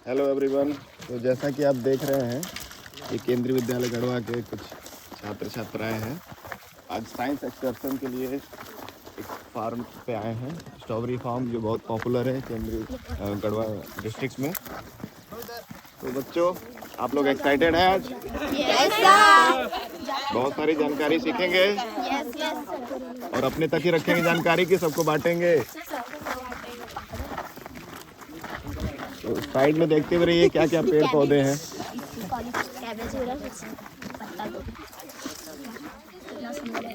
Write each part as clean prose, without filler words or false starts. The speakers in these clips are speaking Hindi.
Hello everyone. तो जैसा कि आप देख रहे हैं, ये केंद्रीय विद्यालय गढ़वा के कुछ छात्र छात्राएं हैं। आज साइंस एक्सकर्शन के लिए एक फार्म पे आए हैं, स्ट्रॉबेरी फार्म, जो बहुत पॉपुलर है केंद्रीय गढ़वा डिस्ट्रिक्ट में। तो बच्चों, आप लोग एक्साइटेड हैं आज? Yes sir. बहुत सारी जानकारी सीखेंगे यस यस। और अपने तक ही रखेंगे जानकारी की, सबको बांटेंगे। तो साइड में देखते हुए रहिए क्या क्या पेड़ पौधे हैं। कैबेज हो रहा है, पत्ता गोभी। कितना सुंदर है।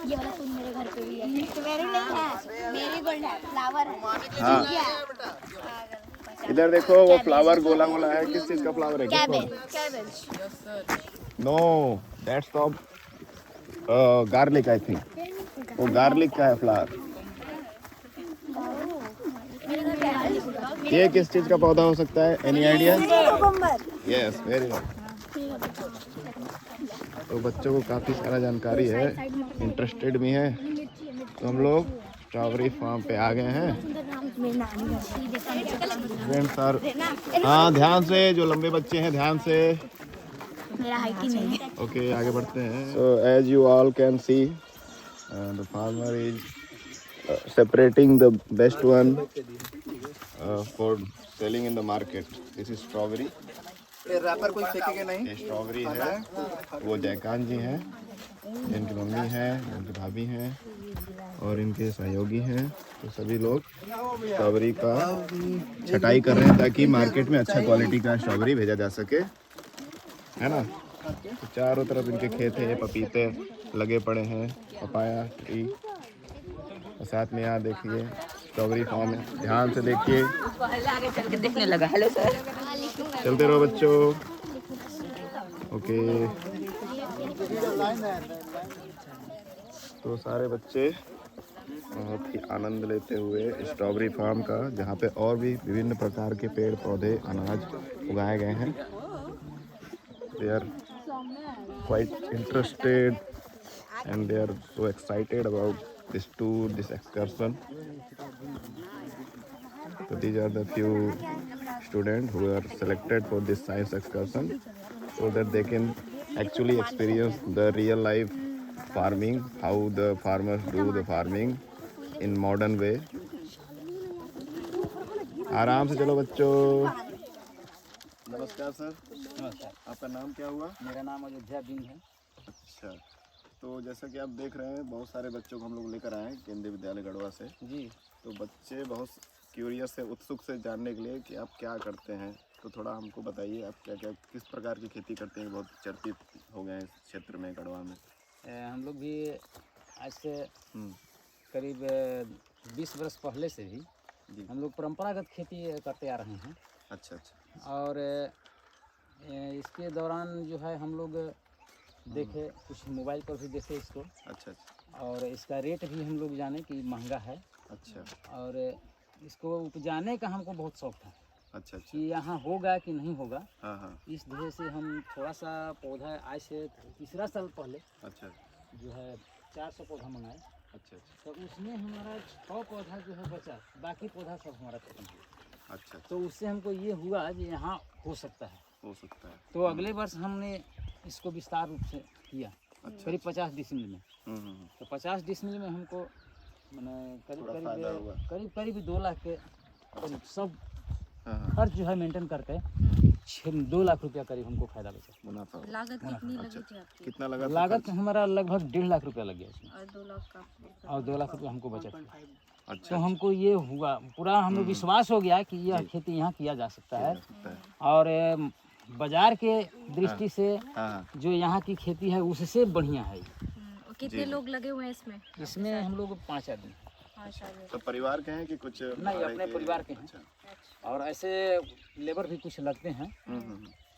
ये वाला फूल मेरे घर पे भी है। मेरी नहीं है, मेरी गोल्ड है, फ्लावर है। हाँ, इधर देखो, वो फ्लावर गोला गोला है। किस चीज का फ्लावर है? Cabbage cabbage. No, that's of garlic I think. वो गार्लिक का है फ्लावर। ये किस चीज का पौधा हो सकता है? Any idea? Yes, very good. तो बच्चों को काफी सारा जानकारी है, इंटरेस्टेड भी है। तो हम लोग स्ट्रॉबेरी फार्म पे आ गए हैं। फ्रेंड्स सर, हाँ ध्यान से, जो लंबे बच्चे हैं ध्यान से। मेरा हाइट ही नहीं है। ओके, आगे बढ़ते हैं। So as you all can see, the farmer is separating the best one for selling in the market. This is strawberry. Wrapper कोई फेंकेगा नहीं। ये स्ट्रॉबेरी है। वो जयकांत जी हैं, इनकी मम्मी है, इनकी भाभी हैं और इनके सहयोगी हैं। तो सभी लोग स्ट्रॉबेरी का छटाई कर रहे हैं ताकि मार्केट में अच्छा क्वालिटी का स्ट्रॉबेरी भेजा जा सके, है ना। तो चारों तरफ इनके खेत है, ये पपीते लगे पड़े हैं, पपाया ट्री। और साथ में यहाँ देखिए स्ट्रॉबेरी फार्म है, ध्यान से देखिए। आगे चल के देखने लगा। Hello sir. चलते रहो बच्चों। ओके, तो सारे बच्चे बहुत ही आनंद लेते हुए स्ट्रॉबेरी फार्म का, जहाँ पे और भी विभिन्न प्रकार के पेड़ पौधे अनाज उगाए गए हैं। They are quite interested and they are so excited about this tour, this excursion. So these are the few students who are selected for this science excursion so that they can actually experience the real life farming, how the farmers do the farming in modern way. आराम से चलो बच्चों। नमस्कार सर। नमस्कार। आपका नाम क्या हुआ? मेरा नाम अयोध्या बिंग है। अच्छा, तो जैसा कि आप देख रहे हैं, बहुत सारे बच्चों को हम लोग लेकर आए हैं केंद्रीय विद्यालय गढ़वा से जी। तो बच्चे बहुत क्यूरियस है, उत्सुक से जानने के लिए कि आप क्या करते हैं। तो थोड़ा हमको बताइए, आप क्या क्या किस प्रकार की खेती करते हैं? बहुत चर्चित हो गए हैं इस क्षेत्र में, गढ़वा में। हम लोग भी आज से करीब 20 वर्ष पहले से भी जी हम लोग परंपरागत खेती करते आ रहे हैं। अच्छा अच्छा। और इसके दौरान जो है हम लोग देखे, कुछ मोबाइल पर भी देखे इसको। अच्छा अच्छा। और इसका रेट भी हम लोग जाने कि महंगा है। अच्छा। और इसको उपजाने का हमको बहुत शौक था। अच्छा अच्छा। कि यहाँ होगा कि नहीं होगा। हाँ हाँ। इस वजह से हम थोड़ा सा पौधा आज से 3 साल पहले अच्छा जो है 400 पौधा मंगाए। अच्छा अच्छा। तो उसमें हमारा 6 पौधा जो है बचा, बाकी पौधा सब हमारा खत्म हुआ। अच्छा। तो उससे हमको ये हुआ कि यहाँ हो सकता है। तो अगले वर्ष हमने इसको विस्तार रूप से किया। अच्छा। करीब 50 डिसमिल में। तो 50 डिसमिल में हमको मैंने करीब 2 लाख के करीब सब खर्च जो है मेंटेन करके 2 लाख रुपया करीब हमको फायदा बचा। लागत कितनी लगी थी आपकी? कितना लगा? लागत हमारा लगभग 1.5 लाख रुपया लग गया इसमें। और 2 लाख रुपया हमको बचा। अच्छा। तो हमको ये हुआ, पूरा हमें विश्वास हो गया कि यह खेती यहाँ किया जा सकता है। और बाजार के दृष्टि से जो यहाँ की खेती है उससे बढ़िया है। कितने लोग लगे हुए हैं इसमें? इसमें हम लोग 5 आदमी। तो परिवार के हैं कि कुछ? नहीं, अपने परिवार के हैं। और ऐसे लेबर भी कुछ लगते हैं।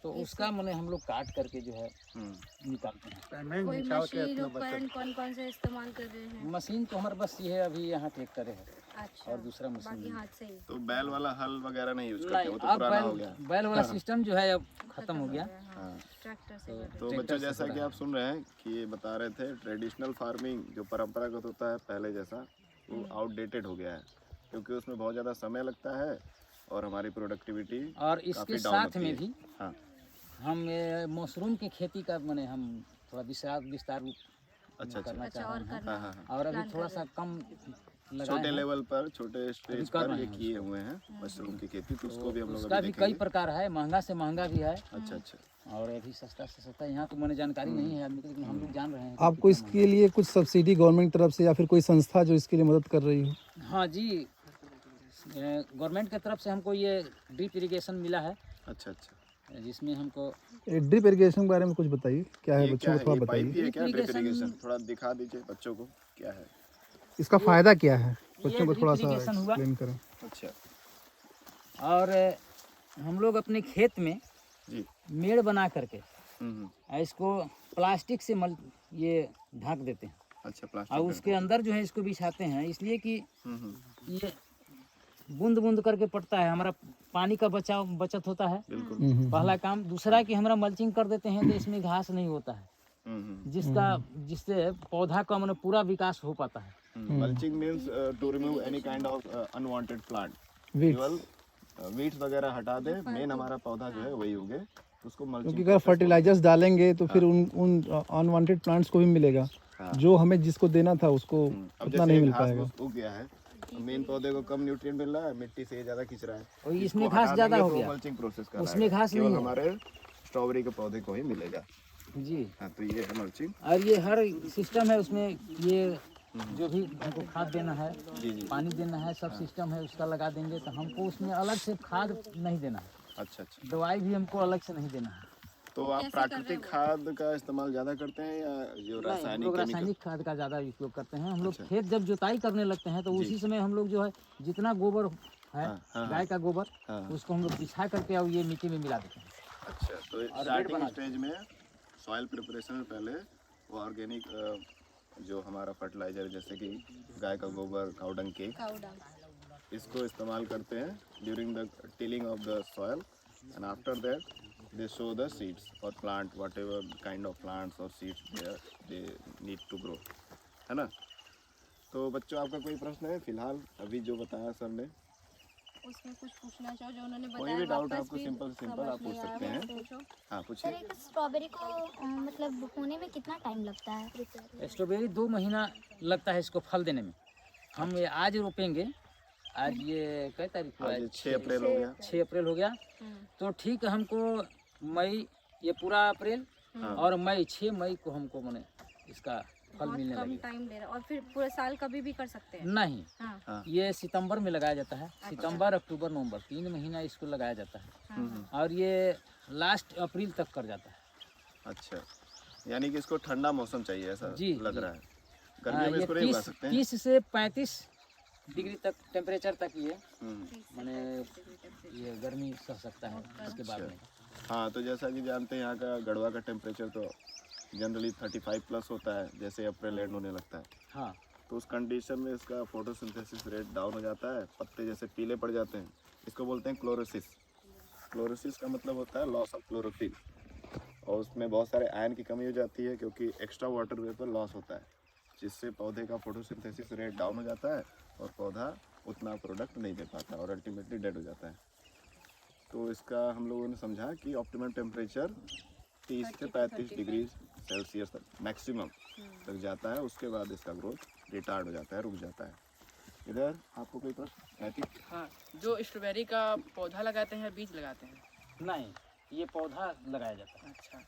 तो उसका मैंने हम लोग काट करके जो है निकालते हैं। कोई मशीन उपकरण कौन से इस्तेमाल कर रहे हैं? मशीन तो हमारे बस ये है, अभी यहाँ ट्रैक्टर है। अच्छा। और दूसरा मशीन बाकी हाथ से ही? तो बैल वाला हल वगैरह नहीं यूज करते? नहीं, वो तो अब पुराना हो गया। बैल वाला सिस्टम जो है अब खत्म हो गया। ट्रैक्टर से। तो बच्चों, जैसा कि आप सुन रहे हैं कि ये बता रहे थे, ट्रेडिशनल फार्मिंग जो परंपरागत होता है पहले जैसा, वो आउटडेटेड हो गया है, क्योंकि उसमें बहुत ज़्यादा समय लगता है और हमारी प्रोडक्टिविटी और इसके साथ में भी हाँ हम मशरूम की खेती का मैंने हम थोड़ा विस्तार रूप अच्छा करना चाह रहे हैं। हाँ हाँ हाँ और अभी थोड़ा सा कम लगाए छोटे हैं। लेवल पर छोटे स्टेज कर पर रहे ये हैं किए हुए हैं मशरूम की खेती, तो उसको भी हम लोग उसका अभी भी कई देखेंगे। प्रकार है, महंगा से महंगा भी है अच्छा अच्छा और अभी सस्ता से सस्ता। यहाँ तो मैंने जानकारी नहीं है आदमी की, लेकिन हम लोग जान रहे हैं कि आपको कितना इसके लिए कुछ सब्सिडी गवर्नमेंट तरफ से या फिर कोई संस्था जो इसके लिए मदद कर रही हो? महंगा। हाँ जी, गवर्नमेंट की तरफ से हमको ये ड्रिप इरिगेशन मिला है, अच्छा अच्छा। जिसमें हमको ड्रिप इरिगेशन के बारे में कुछ बताइए, क्या है ये बच्चों क्या को है, थोड़ा ये पाइप बताइए। ही है क्या? ड्रिप इरिगेशन- इरिगेशन थोड़ा दिखा दीजिए बच्चों को क्या है। इसका फायदा क्या है, बच्चों को ड्रिप थोड़ा सा इरिगेशन हुआ। एक्सप्लेन करें। अच्छा और हम लोग अपने खेत में जी। मेड़ बना करके हम्म। इसको प्लास्टिक से ये ढक देते हैं अच्छा प्लास्टिक और उसके अंदर जो है इसको बिछाते हैं, इसलिए कि हम्म। ये बूंद बूंद करके पड़ता है, हमारा पानी का बचत होता है बिल्कुल। पहला काम। दूसरा कि हमारा मल्चिंग कर देते हैं तो इसमें घास नहीं होता है, जिससे पौधा का मतलब पूरा विकास हो पाता है। Mulching means to remove any kind of unwanted plant, weeds. केवल वीड्स वगैरह हटा दे, मेन हमारा पौधा जो है वही उगे, उसको क्योंकि मल्चिंग। अगर फर्टिलाइजर्स डालेंगे तो फिर उन अनवांटेड प्लांट्स को भी मिलेगा, जो हमें जिसको देना था उसको अब उतना नहीं जैसे मिल घास पाएगा। फूस उग गया है, मेन पौधे को कम न्यूट्रिएंट मिल रहा है, मिट्टी से ये ज्यादा खींच रहा है, और इसमें इसको घास हटा ज्यादा देंगे हो तो गया, मल्चिंग प्रोसेस कर उसमें घास केवल नहीं है। हमारे स्ट्रॉबेरी के पौधे को ही मिलेगा। जी। हाँ तो ये है मल्चिंग। और ये हर सिस्टम है उसमें, ये जो भी हमको खाद देना है, जी जी। पानी देना है, सब सिस्टम है उसका लगा देंगे। तो हमको उसमें अलग से खाद नहीं देना है, अच्छा अच्छा। दवाई भी हमको अलग से नहीं देना है। तो आप प्राकृतिक खाद का इस्तेमाल ज्यादा करते हैं या जो हम रासायनिक लोग केमिकल? रासायनिक खाद का ज़्यादा उपयोग करते हैं। हम लोग अच्छा। खेत जब जुताई करने लगते हैं तो उसी समय हम लोग जो है जितना गोबर है, हाँ, गाय का गोबर, हाँ। उसको हम लोग बिछा करके और ये मिट्टी में मिला देते हैं। अच्छा तो स्टार्टिंग स्टेज में सॉइल प्रिपरेशन में पहले वो ऑर्गेनिक जो हमारा फर्टिलाइजर जैसे कि गाय का गोबर, काउडंग केक, इसको इस्तेमाल करते हैं during the tilling of the soil, and after that they show the seeds or plant whatever kind of plants or seeds they need to grow, है ना। तो बच्चों आपका कोई प्रश्न है फिलहाल अभी जो बताया सर ने? उसमें कुछ पूछना चाहो जो उन्होंने कोई भी डाउट आपको सिंपल आप पूछ सकते हैं। हाँ सर पूछिए। एक स्ट्रॉबेरी को मतलब होने में कितना टाइम लगता है? स्ट्रॉबेरी 2 महीना लगता है इसको फल देने में। हम ये आज रोपेंगे, आज ये कई तारीख को है? आज 6 अप्रैल हो गया। 6 अप्रैल हो गया। तो ठीक है, हमको मई, ये पूरा अप्रैल और मई, 6 मई को हमको मैंने इसका फल मिलने लगेगा। टाइम ले रहा है और फिर पूरे साल कभी भी कर सकते हैं? नहीं, हाँ। ये सितंबर में लगाया जाता है, सितंबर, अक्टूबर, नवंबर 3 महीना इसको लगाया जाता है और ये लास्ट अप्रैल तक कर जाता है। अच्छा, यानी कि इसको ठंडा मौसम चाहिए ऐसा जी, लग जी। रहा है। गर्मियों में ये इसको नहीं उगा सकते हैं? 30 से 35 डिग्री तक टेम्परेचर तक ये माने ये गर्मी सह सकता है इसके बाद में। हाँ तो जैसा कि जानते हैं यहाँ का गढ़वा का टेम्परेचर तो जनरली 35 प्लस होता है जैसे अप्रैल एंड होने लगता है। हाँ, तो उस कंडीशन में इसका फोटोसिंथेसिस रेट डाउन हो जाता है, पत्ते जैसे पीले पड़ जाते हैं, इसको बोलते हैं क्लोरोसिस। क्लोरोसिस का मतलब होता है लॉस ऑफ क्लोरोफिल, और उसमें बहुत सारे आयन की कमी हो जाती है क्योंकि एक्स्ट्रा वाटर वेपर लॉस होता है, जिससे पौधे का फोटोसिंथेसिस रेट डाउन हो जाता है और पौधा उतना प्रोडक्ट नहीं दे पाता और अल्टीमेटली डेड हो जाता है। तो इसका हम लोगों ने समझा कि ऑप्टिमम टेम्परेचर 30 से 35 डिग्री सेल्सियस तक मैक्सिमम तक जाता है, उसके बाद इसका ग्रोथ रिटार्ड हो जाता है, रुक जाता है। इधर आपको कोई प्रश्न? नैतिक? हाँ, जो स्ट्रॉबेरी का पौधा लगाते हैं बीज लगाते हैं? नहीं, ये पौधा लगाया जाता है। अच्छा,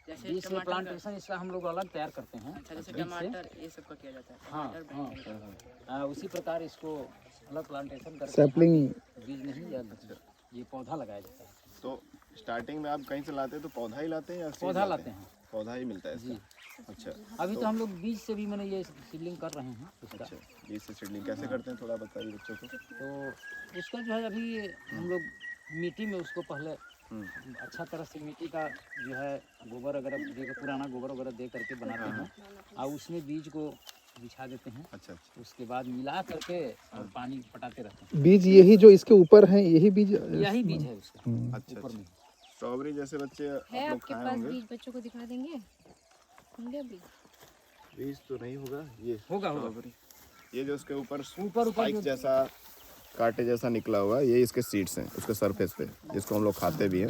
जैसे बीज से टमाटर का? प्लांटेशन इसका हम लोग अलग तैयार करते हैं। अच्छा, जैसे बीज से। टमाटर ये सब का किया जाता है? हाँ, टमाटर, हाँ, बैंगन। उसी प्रकार इसको अलग प्लांटेशन करके सैपलिंग बीज नहीं या ये पौधा लगाया जाता है। तो स्टार्टिंग में आप कहीं से लाते हैं तो पौधा ही लाते हैं या seed पौधा लाते हैं पौधा ही मिलता है जी। इसका? अच्छा, अभी तो हम लोग बीज से भी मैंने ये सीडलिंग कर रहे हैं उसका। अच्छा, बीज से सीडलिंग कैसे करते हैं थोड़ा बताइए बच्चों को। तो उसका जो है अभी हम लोग मिट्टी में उसको पहले अच्छा तरह से मिट्टी का जो है गोबर वगैरह दे के, पुराना गोबर वगैरह दे करके बनाते हैं और उसमें बीज को बिछा देते हैं। अच्छा अच्छा, उसके बाद मिला करके और पानी पटाते रहते हैं। बीज यही जो इसके ऊपर है यही बीज? यही बीज है उसका अच्छा ऊपर में। स्ट्रॉबेरी जैसे बच्चे है आप लोग आपके खाए पास होंगे। बीज? बच्चों को दिखा देंगे? होंगे अभी? बीज तो नहीं होगा, ये होगा, होगा। स्ट्रॉबेरी, ये जो उसके ऊपर ऊपर स्पाइक जो जैसा कांटे जैसा निकला हुआ, ये इसके सीड्स हैं उसके सरफेस पे, जिसको हम लोग खाते भी हैं।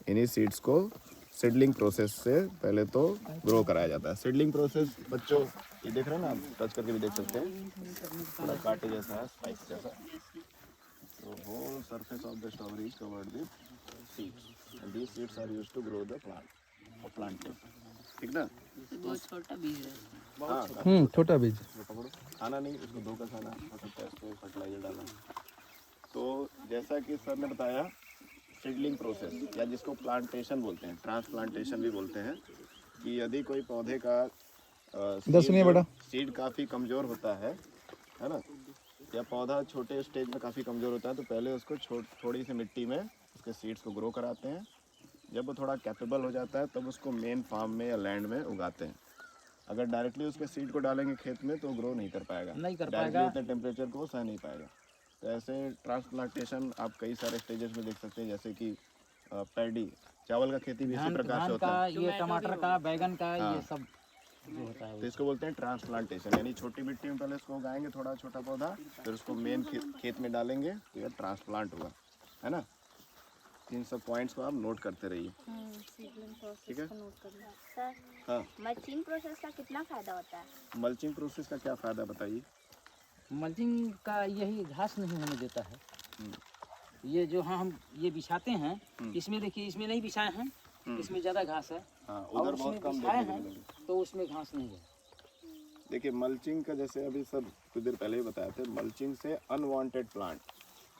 इन्हीं सीड्स को सीडलिंग प्रोसेस से पहले तो ग्रो कराया जाता है। सीडलिंग प्रोसेस बच्चों ये देख रहे हैं ना, आप टच करके भी देख सकते हैं, थोड़ा कांटे जैसा है, स्पाइस जैसा। तो whole surface of the strawberry is covered with seeds and these seeds are used to grow the plant और प्लांट। ठीक ना? बहुत छोटा बीज है। हाँ, छोटा बीज। पकड़ो, खाना नहीं, उसको धोकर खाना हो सकता है, इसमें फर्टिलाइजर डालना। तो जैसा कि सर ने बताया, सीडलिंग प्रोसेस या जिसको प्लांटेशन बोलते हैं, ट्रांसप्लांटेशन भी बोलते हैं, कि यदि कोई पौधे का सीड काफ़ी कमज़ोर होता है ना, या पौधा छोटे स्टेज में काफ़ी कमज़ोर होता है, तो पहले उसको थोड़ी सी मिट्टी में उसके सीड्स को ग्रो कराते हैं। जब वो थोड़ा कैपेबल हो जाता है तब उसको मेन फार्म में या लैंड में उगाते हैं। अगर डायरेक्टली उसके सीड को डालेंगे खेत में तो ग्रो नहीं कर पाएगा, डायरेक्टली उतने टेम्परेचर को वो सह नहीं पाएगा। तो ऐसे ट्रांसप्लांटेशन आप कई सारे स्टेजेस में देख सकते हैं, जैसे कि पैडी, चावल का खेती भी इसी प्रकार से होता है, ये टमाटर का, बैगन का, ये सब जो होता है। तो इसको बोलते हैं ट्रांसप्लांटेशन, यानी छोटी मिट्टी में पहले उसको उगाएंगे थोड़ा छोटा पौधा, फिर उसको मेन खेत में डालेंगे तो ये ट्रांसप्लांट हुआ, है ना। इन सब पॉइंट्स को आप नोट करते रहिए, ठीक है। सर, हाँ, मल्चिंग प्रोसेस का कितना फायदा होता है? मल्चिंग प्रोसेस का क्या फ़ायदा बताइए। मल्चिंग का यही घास नहीं होने देता है। ये जो हम ये बिछाते हैं, इसमें देखिए, इसमें नहीं बिछाए हैं, इसमें ज़्यादा घास है। हाँ, और उधर उसमें बहुत कम बिछाए देखने हैं को मिलेगा। तो उसमें घास नहीं है। देखिए, मल्चिंग का जैसे अभी सब कुछ देर पहले ही बताए थे, मल्चिंग से अनवांटेड प्लांट,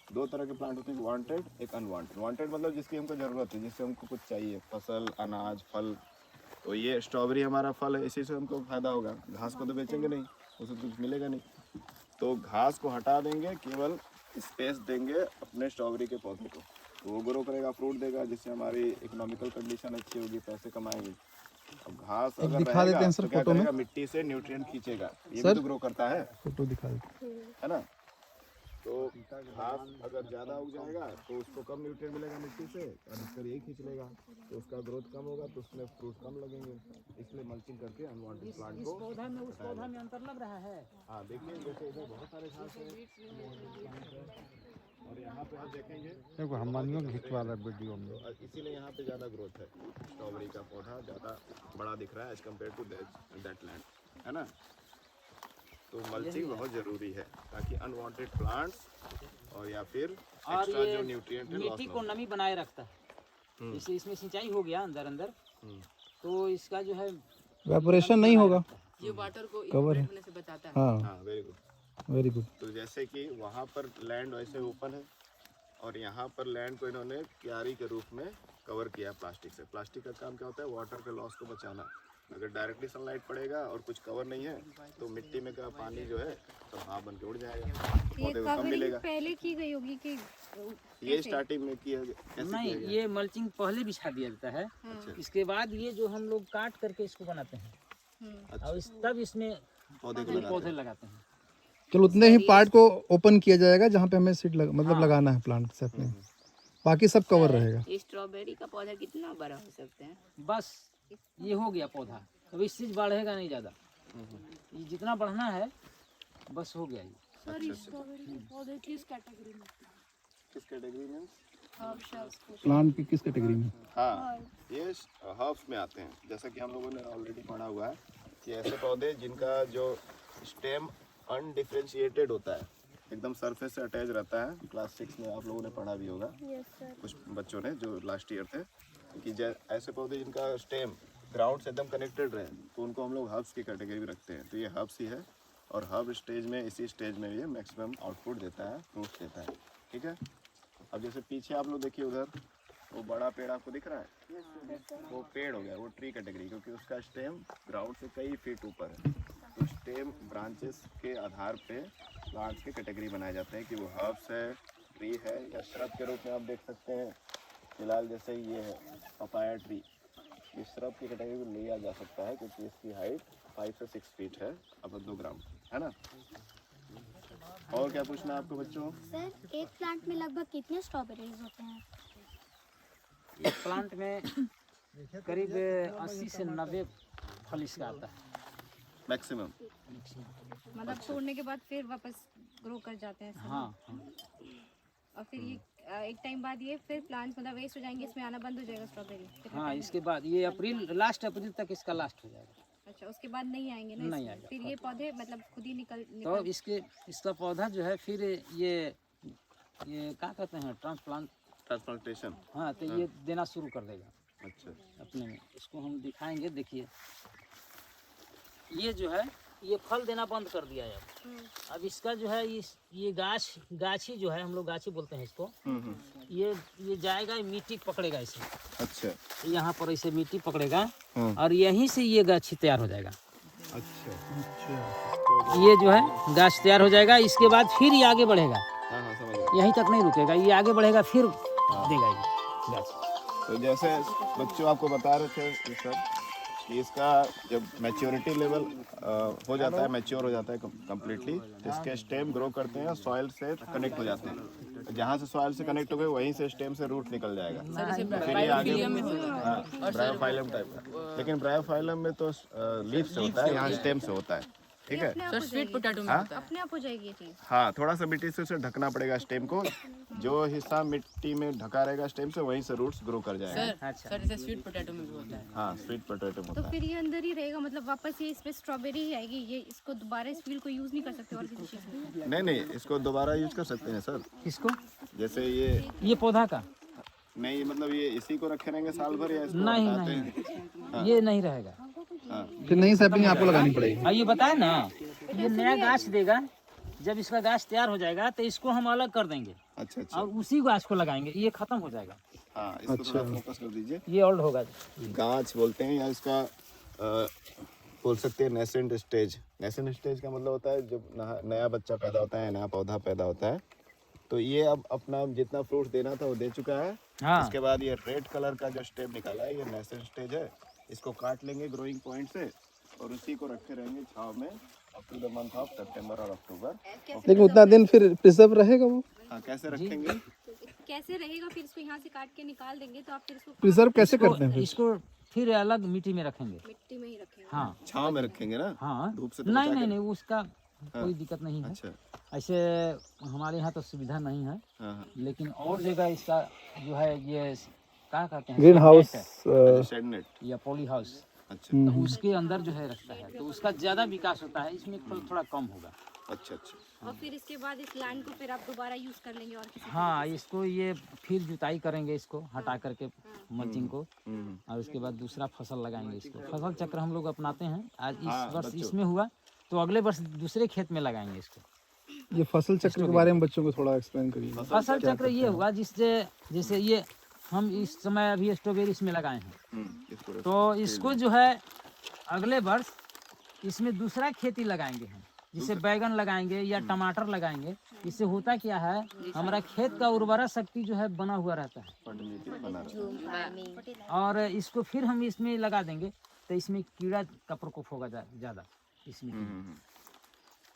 दो तरह के प्लांट होते हैं, वांटेड, एक अनवांटेड। वांटेड मतलब जिसकी हमको ज़रूरत है, जिससे हमको कुछ चाहिए, फसल, अनाज, फल। तो ये स्ट्रॉबेरी हमारा फल है, इसी से हमको फ़ायदा होगा। घास को तो बेचेंगे नहीं, उसे कुछ मिलेगा नहीं। तो घास को हटा देंगे, केवल स्पेस देंगे अपने स्ट्रॉबेरी के पौधे को, तो वो ग्रो करेगा, फ्रूट देगा, जिससे हमारी इकोनॉमिकल कंडीशन अच्छी होगी, पैसे कमाएंगे। अब घास अगर दिखा देते हैं सर तो क्या फोटो में, करेगा, मिट्टी से न्यूट्रिएंट खींचेगा, ये भी तो ग्रो करता है, फोटो दिखा देते है ना। तो घास अगर ज़्यादा उग जाएगा तो उसको कम न्यूट्रिएंट मिलेगा मिट्टी से, अधिकतर यही खींच लेगा, तो उसका ग्रोथ कम होगा, तो उसमें फ्रूट कम लगेंगे। इसलिए मल्चिंग करके अनवांटेड प्लांट को पौधा में उस पौधा में अंतर लग रहा है। हाँ, देखिए, जैसे इधर बहुत सारे घास है और यहाँ पे आप देखेंगे देखो, हमानियों खिंचवा रहा वीडियो में, तो इसीलिए यहाँ पे ज़्यादा ग्रोथ है, स्ट्रॉबेरी का पौधा ज़्यादा बड़ा दिख रहा है as compared to that land, है ना। तो मल्चिंग बहुत ज़रूरी है, ताकि अनवांटेड प्लांट्स और या फिर एक्स्ट्रा जो न्यूट्रिएंट है मिट्टी को नमी बनाए रखता है। जैसे इसमें सिंचाई हो गया अंदर तो इसका जो है वेपोरेशन नहीं होगा, ये वाटर को कवर है। इवेपोरेट होने से बचाता है। हाँ, हाँ, वेरी गुड। Very good. तो जैसे कि वहाँ पर लैंड वैसे ओपन है और यहाँ पर लैंड को इन्होंने क्यारी के रूप में कवर किया प्लास्टिक से। प्लास्टिक का काम क्या होता है, वाटर के लॉस को बचाना। अगर डायरेक्टली सनलाइट पड़ेगा और कुछ कवर नहीं है तो मिट्टी में का पानी जो है तो भाप बन के उड़ जाएगा, पौधे को कम मिलेगा। पहले की गई होगी कि ये स्टार्टिंग में किया कैसे नहीं, किया गया? ये मल्चिंग पहले बिछा दिया जाता है। इसके बाद ये जो हम लोग काट करके इसको बनाते हैं और तब इसमें पौधे को ये लगाते पौधे हैं। लगाते हैं। चलो, उतने ही पार्ट को ओपन किया जाएगा जहाँ पे हमें सीड मतलब लगाना है प्लांट से अपने, बाकी सब कवर रहेगा। ये स्ट्रॉबेरी का पौधा कितना बड़ा हो सकते हैं? बस ये हो गया पौधा, अब इससे बढ़ेगा नहीं ज़्यादा, ये जितना बढ़ना है बस हो गया ये। सर, स्ट्रॉबेरी के पौधे किस कैटेगरी में? किस कैटेगरी में? प्लांट की किस कैटेगरी में? हाँ, ये हर्ब्स में आते हैं। जैसा कि हम लोगों ने ऑलरेडी पढ़ा हुआ है कि ऐसे पौधे जिनका जो स्टेम अनडिफरेंशिएटेड होता है, एकदम सरफेस से अटैच रहता है। क्लास 6 में आप लोगों ने पढ़ा भी होगा, कुछ बच्चों ने जो लास्ट ईयर थे, कि ऐसे पौधे जिनका स्टेम ग्राउंड से एकदम कनेक्टेड रहे तो उनको हम लोग हर्ब्स की कैटेगरी में रखते हैं। तो ये हर्ब्स ही है और हर्ब स्टेज में, इसी स्टेज में ये मैक्सिमम आउटपुट देता है, फ्रूट्स देता है, ठीक है। अब जैसे पीछे आप लोग देखिए, उधर वो बड़ा पेड़ आपको दिख रहा है, वो पेड़ हो गया, वो ट्री कैटेगरी, क्योंकि उसका स्टेम ग्राउंड से कई फीट ऊपर है। तो स्टेम ब्रांचेस के आधार पे प्लांट्स के कैटेगरी बनाए जाते हैं कि वो हर्ब्स है, ट्री है या श्रब के रूप में आप देख सकते हैं। फिलहाल जैसे ये है पपाया ट्री, इस श्रब की कैटेगरी में लिया जा सकता है क्योंकि इसकी हाइट 5 से 6 फीट है, अब 2 ग्राम, है ना। और क्या पूछना है आपको बच्चों? सर, एक प्लांट में लगभग कितने स्ट्रॉबेरीज होते हैं? एक प्लांट में करीब 80 से 90 फल इसका आता है। मैक्सिमम। मतलब तोड़ने के बाद फिर वापस ग्रो कर जाते हैं ऐसे। हाँ हाँ। और फिर ये एक टाइम बाद ये फिर प्लांट्स मतलब वेस्ट हो जाएंगे, इसमें आना बंद हो जाएगा स्ट्रॉबेरी फिर हाँ, इसके बाद ये लास्ट अप्रैल तक इसका लास्ट हो जाएगा। अच्छा, उसके बाद नहीं आएंगे ना नहीं इसमें? आएगा। फिर ये पौधे मतलब खुद ही निकल तो इसका पौधा जो है फिर ये क्या कहते हैं ट्रांसप्लांट। ट्रांसप्लांटेशन। हाँ, तो ये देना शुरू कर देगा अच्छा। अपने में। इसको हम दिखाएंगे, देखिए ये जो है ये फल देना बंद कर दिया है अब इसका जो है ये गाछी जो है, हम लोग गाछी बोलते हैं इसको। ये जाएगा, मिट्टी पकड़ेगा इसे। अच्छा। यहाँ पर इसे मिट्टी पकड़ेगा हाँ। और यहीं से ये गाछी तैयार हो जाएगा। अच्छा। ये जो है गाछ तैयार हो जाएगा, इसके बाद फिर ये आगे बढ़ेगा। हाँ हाँ, समझ गया। यहीं तक नहीं रुकेगा, ये आगे बढ़ेगा फिर देगा ये गाछ। तो जैसे बच्चों आपको बता रहे थे ये सर कि इसका जब मैच्योरिटी लेवल हो जाता है, मैच्योर हो जाता है कम्प्लीटली, तो इसके स्टेम ग्रो करते हैं, सॉइल से कनेक्ट हो जाते हैं। तो जहाँ से सॉइल से कनेक्ट हो गए वहीं से स्टेम से रूट निकल जाएगा। फिर ये आगे ब्रायोफाइलम टाइप का। लेकिन ब्रायोफाइलम में तो लीफ से होता है, यहाँ स्टेम से होता है। ठीक है। सर स्वीट पोटैटो में होता है। अपने आप हो जाएगी ये चीज़। हाँ, थोड़ा सा मिट्टी से उसे ढकना पड़ेगा स्टेम को। जो हिस्सा मिट्टी में ढका रहेगा स्टेम से, वहीं से रूट्स ग्रो कर जाएगा। सर जैसे स्वीट पोटैटो में भी होता है। हाँ, स्वीट पोटैटो में तो होता है। फिर ये अंदर ही रहेगा, मतलब वापस ये इसमें स्ट्रॉबेरी ही आएगी। ये इसको दोबारा इस फील्ड को यूज नहीं कर सकते और किसी चीज़ में? नहीं, इसको दोबारा यूज कर सकते हैं सर। किसको? जैसे ये पौधा का नहीं, मतलब ये इसी को रखे रहेंगे साल भर या इसको नहीं हटाते नहीं हैं? ये नहीं रहेगा। हाँ। फिर नई सैपलिंग आपको लगानी पड़ेगी। ये बताए ना, ये नया गाछ देगा। जब इसका गाछ तैयार हो जाएगा तो इसको हम अलग कर देंगे अच्छा अच्छा। और उसी गाछ को लगाएंगे। ये खत्म हो जाएगा, हाँ, इसको थोड़ा फोकस कर दीजिए। ये ओल्ड होगा। गाछ बोलते हैं या इसका बोल सकते हैं नेसेंट स्टेज। नेसेंट स्टेज का मतलब होता है जब नया बच्चा पैदा होता है, नया पौधा पैदा होता है। तो ये अब अपना जितना फ्रूट देना था वो दे चुका है। हाँ। इसके बाद ये रेड कलर का जो स्टेम निकाला है, ये नेसेंट स्टेज है। इसको काट लेंगे ग्रोइंग पॉइंट से और उसी को रखे रहेंगे छाव में up to the month of September और अक्टूबर। लेकिन उतना दिन फिर प्रिजर्व रहेगा वो? हाँ, कैसे रखेंगे? कैसे रहेगा? फिर इसको यहाँ से काट के निकाल देंगे तो आप फिर इसको प्रिजर्व कैसे करते हैं फिर? इसको फिर अलग मिट्टी में रखेंगे। मिट्टी में ही रखेंगे। हाँ छाव में रखेंगे ना? हाँ। धूप से तो नहीं बचा के? नहीं, उसका कोई दिक्कत नहीं है। अच्छा। ऐसे हमारे यहाँ तो सुविधा नहीं है, हाँ हाँ। लेकिन और जगह इसका जो है ये क्या कहते हैं, ग्रीन हाउस शेड नेट। या पॉली हाउस। अच्छा तो उसके अंदर जो है रखता है तो उसका ज्यादा विकास होता है, इसमें थोड़ा कम होगा। अच्छा अच्छा। और फिर इसके बाद इस लैंड को फिर आप दोबारा यूज कर लेंगे और किसी हाँ, इसको ये फिर जुताई करेंगे, इसको हटा करके मल्चिंग को, और उसके बाद दूसरा फसल लगाएंगे। इसको फसल चक्र हम लोग अपनाते हैं। आज इस वर्ष इसमें हुआ तो अगले वर्ष दूसरे खेत में लगाएंगे इसको। ये फसल चक्र के बारे में बच्चों को थोड़ा एक्सप्लेन करिए। फसल चक्र ये हुआ जिससे जैसे ये हम इस समय अभी स्ट्रॉबेरी इसमें लगाए हैं, तो इसको जो है अगले वर्ष इसमें दूसरा खेती लगाएंगे हम, जिसे बैगन लगाएंगे या टमाटर लगाएंगे। इससे होता क्या है, हमारा खेत का उर्वरा शक्ति जो है बना हुआ रहता है। और इसको फिर हम इसमें लगा देंगे तो इसमें कीड़ा का प्रकोप होगा ज़्यादा इसमें।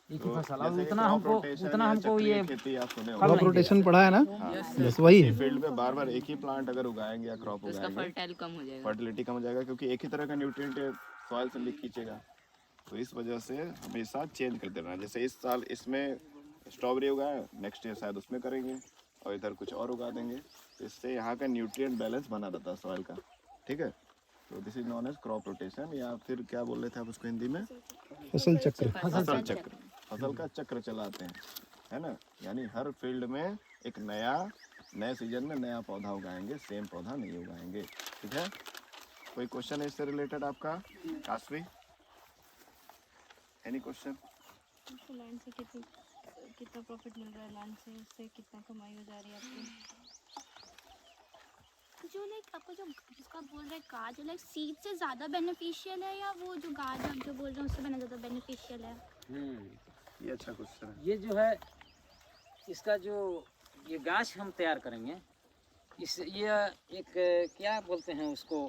एक ही फसल, और उतना हमको ये क्रॉप रोटेशन पढ़ा है ना? बस वही है। फील्ड में बार बार एक ही प्लांट अगर उगाएंगे या क्रॉप तो इसका उगाएंगे, फर्टाइल कम हो जाएगा, फर्टिलिटी कम हो जाएगा, क्योंकि एक ही तरह का न्यूट्रिएंट सॉइल से लीक खींचेगा। तो इस वजह से हमेशा चेंज करते रहना। जैसे इस साल इसमें स्ट्रॉबेरी उगाए, नेक्स्ट ईयर शायद उसमें करेंगे और इधर कुछ और उगा देंगे। तो इससे यहाँ का न्यूट्रिएंट बैलेंस बना रहता है सॉइल का। ठीक है। तो this is known as crop rotation, या फिर क्या बोल रहे थे आप उसको हिंदी में? फसल चक्र। फसल चक्र। फसल का चक्र चलाते हैं, है ना? यानी हर फील्ड में एक नए सीजन में नया पौधा उगाएंगे, सेम पौधा नहीं उगाएंगे। ठीक है। कोई क्वेश्चन है इससे रिलेटेड आपका? Kashvi, any question? लैंड से कितना प्रॉफिट मिल रहा है, लैंड से उससे कितना कमाई हो जा रही है आपकी? जो लाइक आपको जो जिसको आप बोल रहे हैं गाज, जो लाइक सीड से ज़्यादा बेनिफिशियल है या वो जो गाज आप जो बोल रहे हैं उससे बना ज़्यादा बेनिफिशियल है? ये अच्छा क्वेश्चन है। ये जो है इसका जो ये गाछ हम तैयार करेंगे, इस ये एक क्या बोलते हैं उसको,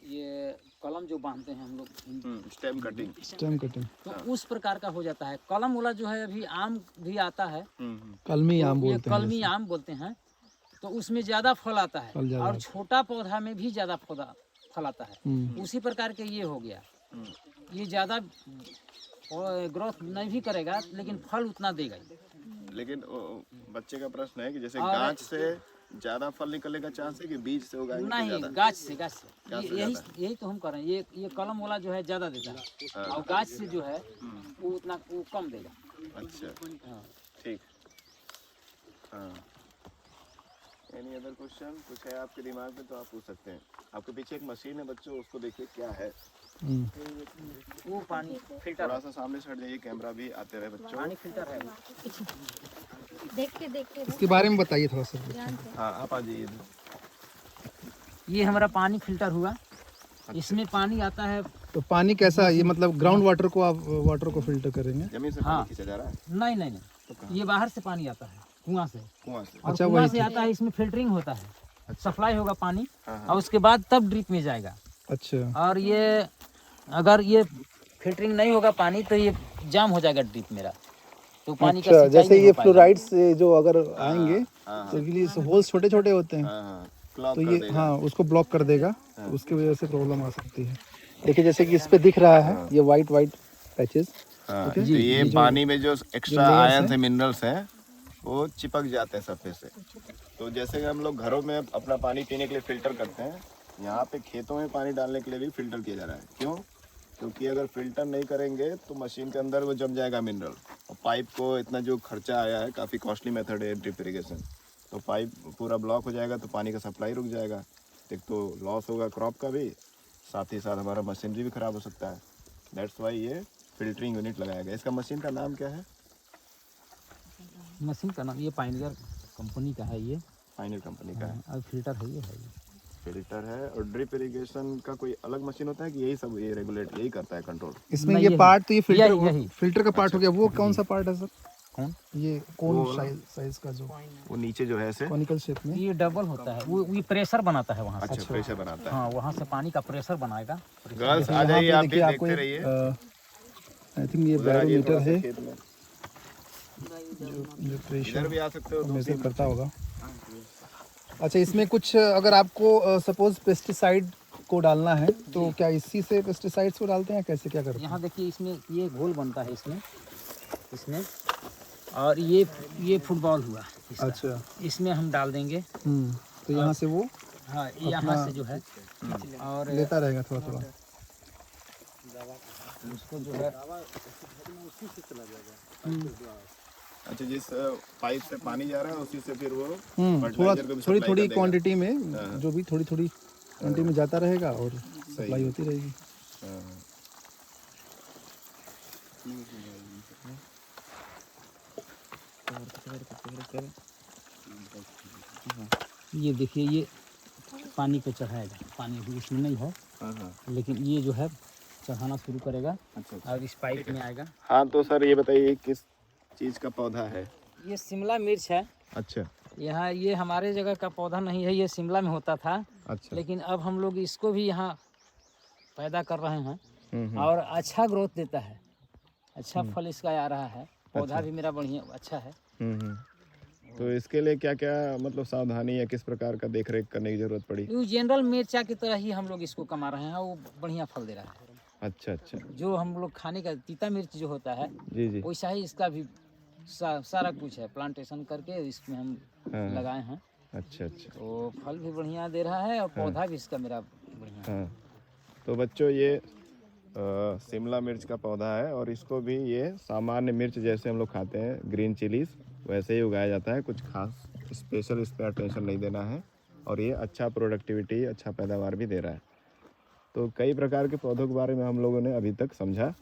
ये कलम जो बांधते हैं हम लोग, स्टेम कटिंग। Stem cutting. तो उस प्रकार का हो जाता है। कलम वाला जो है अभी आम भी आता है, कलमी आम ये बोलते हैं। कलमी आम बोलते हैं। तो उसमें ज़्यादा फल आता है फल ज़्यादा और आता छोटा पौधा में भी ज़्यादा फल आता है, उसी प्रकार के ये हो गया। ये ज़्यादा ग्रोथ नहीं भी करेगा लेकिन फल उतना देगा ही। लेकिन बच्चे का प्रश्न है कि जैसे और- गांच से ज्यादा फल निकलने का चांस है कि बीज से उगाएंगे तो नहीं, ज्यादा? गाछ से गाछ से यही ज्यादा। यही तो हम कर रहे हैं। ये कलम वाला जो है ज़्यादा देता है और गाछ से जो है वो उतना वो कम देगा। अच्छा, हाँ। ठीक। हाँ, एनी अदर क्वेश्चन कुछ है आपके दिमाग में तो आप पूछ सकते हैं। आपके पीछे एक मशीन है बच्चों, उसको देखिए क्या है। वो पानी फिल्टर, थोड़ा सा सामने से हट जाइए, कैमरा भी आते रहे बच्चों। पानी फिल्टर है वो। देख के इसके बारे में बताइए थोड़ा सा। हाँ, आप आ जाइए। ये हमारा पानी फिल्टर हुआ, इसमें पानी आता है। तो पानी कैसा, ये मतलब ग्राउंड वाटर को आप वाटर को फिल्टर करेंगे? जमीन से हाँ। पानी खींचा जा रहा है नहीं नहीं नहीं, ये बाहर से पानी आता है कुआं से, कुआं से। और अच्छा, कुआं वही से आता है, इसमें फिल्टरिंग होता है, सप्लाई होगा पानी हाँ, हाँ। और उसके बाद तब ड्रिप में जाएगा। अच्छा, और ये अगर ये फिल्टरिंग नहीं होगा पानी तो ये जाम हो जाएगा ड्रिप मेरा, तो पानी का अच्छा, सिंचाई जैसे नहीं ये हो पाएगा। फ्लोराइड से जो अगर आएंगे हाँ, तो ये होल्स छोटे छोटे होते हैं, हाँ, हाँ, क्लॉग तो कर ये देगा। हाँ उसको ब्लॉक कर देगा, तो उसकी वजह से प्रॉब्लम आ सकती है। देखिए जैसे कि इस पे दिख रहा है ये वाइट वाइट पैचेस, हाँ, तो ये पानी में जो एक्स्ट्रा आयन है, मिनरल्स हैं, वो चिपक जाते हैं सरफेस से। तो जैसे कि हम लोग घरों में अपना पानी पीने के लिए फिल्टर करते हैं, यहाँ पे खेतों में पानी डालने के लिए भी फिल्टर किया जा रहा है। क्यों? क्योंकि अगर फिल्टर नहीं करेंगे तो मशीन के अंदर वो जम जाएगा मिनरल, और पाइप को इतना जो खर्चा आया है, काफ़ी कॉस्टली मेथड है ड्रिप इरिगेशन, तो पाइप पूरा ब्लॉक हो जाएगा तो पानी का सप्लाई रुक जाएगा। एक तो लॉस होगा क्रॉप का भी, साथ ही साथ हमारा मशीनरी भी ख़राब हो सकता है। दैट्स वाई ये फिल्टरिंग यूनिट लगाया गया। इसका मशीन का नाम क्या है? मशीन का नाम ये पायनियर कंपनी का है, ये फाइनल कंपनी का है। और फिल्टर है ये फिल्टर है। और ड्रिप इरिगेशन का कोई अलग मशीन होता है कि यही सब ये रेगुलेट यही करता है, कंट्रोल? इसमें नहीं, ये यही। पार्ट तो ये फिल्टर यही। फिल्टर का पार्ट हो गया। वो कौन सा पार्ट है सर? कौन? ये कौन साइज का जो वो नीचे जो है ऐसे, कॉनिकल शेप में? ये डबल होता है, वो प्रेशर बनाता है वहाँ से। अच्छा, प्रेशर बनाता है। हाँ, वहाँ से पानी का प्रेशर बनाएगा। गर्ल्स आ जाइए, आप भी देखते रहिए। आई थिंक ये उधर आइए बैरोमीटर थोड़ा सा है खेत में। जो इधर प्रेशर भी आ सकते हो, मेजर करता होगा। अच्छा, इसमें कुछ अगर आपको सपोज पेस्टिसाइड को डालना है तो क्या इसी से पेस्टिसाइड्स को डालते हैं, कैसे क्या करते हैं? यहाँ देखिए, इसमें ये घोल बनता है इसमें और ये फुटबॉल हुआ इसका। अच्छा, इसमें हम डाल देंगे। तो यहाँ से वो हाँ, यहाँ से जो है और लेता रहेगा थोड़ा थोड़ा। उसको जो है अच्छा, जिस पाइप से पानी जा रहा है उसी से फिर वो थोड़ा fertilizer को भी थोड़ी supply थोड़ी कर देगा। क्वांटिटी में, जो भी थोड़ी थोड़ी क्वांटिटी में जाता रहेगा और सप्लाई होती रहेगी। हाँ। ये देखिए, ये पानी पे चढ़ाएगा। पानी अभी इसमें नहीं है, हाँ, हाँ। लेकिन ये जो है चढ़ाना शुरू करेगा अच्छा, और इस पाइप में आएगा। हाँ, तो सर ये बताइए किस चीज़ का पौधा है? ये शिमला मिर्च है। अच्छा, यहाँ ये हमारे जगह का पौधा नहीं है, ये शिमला में होता था, अच्छा। लेकिन अब हम लोग इसको भी यहाँ पैदा कर रहे हैं हम्म, और अच्छा ग्रोथ देता है, अच्छा फल इसका आ रहा है। पौधा भी मेरा बढ़िया अच्छा है। तो इसके लिए क्या क्या मतलब सावधानी या किस प्रकार का देख रेख करने की जरूरत पड़ी? ये जनरल मिर्चा की तरह ही हम लोग इसको कमा रहे हैं, वो बढ़िया फल दे रहा है। अच्छा, अच्छा। जो हम लोग खाने का तीता मिर्च जो होता है, जी, जी। वैसा ही इसका भी सारा कुछ है। प्लांटेशन करके इसमें हम हाँ। लगाए हैं, अच्छा, अच्छा। तो फल भी बढ़िया दे रहा है और पौधा भी इसका मेरा बढ़िया है। हाँ, तो बच्चों ये शिमला मिर्च का पौधा है और इसको भी ये सामान्य मिर्च जैसे हम लोग खाते हैं ग्रीन चिलीज वैसे ही उगाया जाता है। कुछ खास स्पेशल इस पर अटेंशन नहीं देना है और ये अच्छा प्रोडक्टिविटी, अच्छा पैदावार भी दे रहा है। तो कई प्रकार के पौधों के बारे में हम लोगों ने अभी तक समझा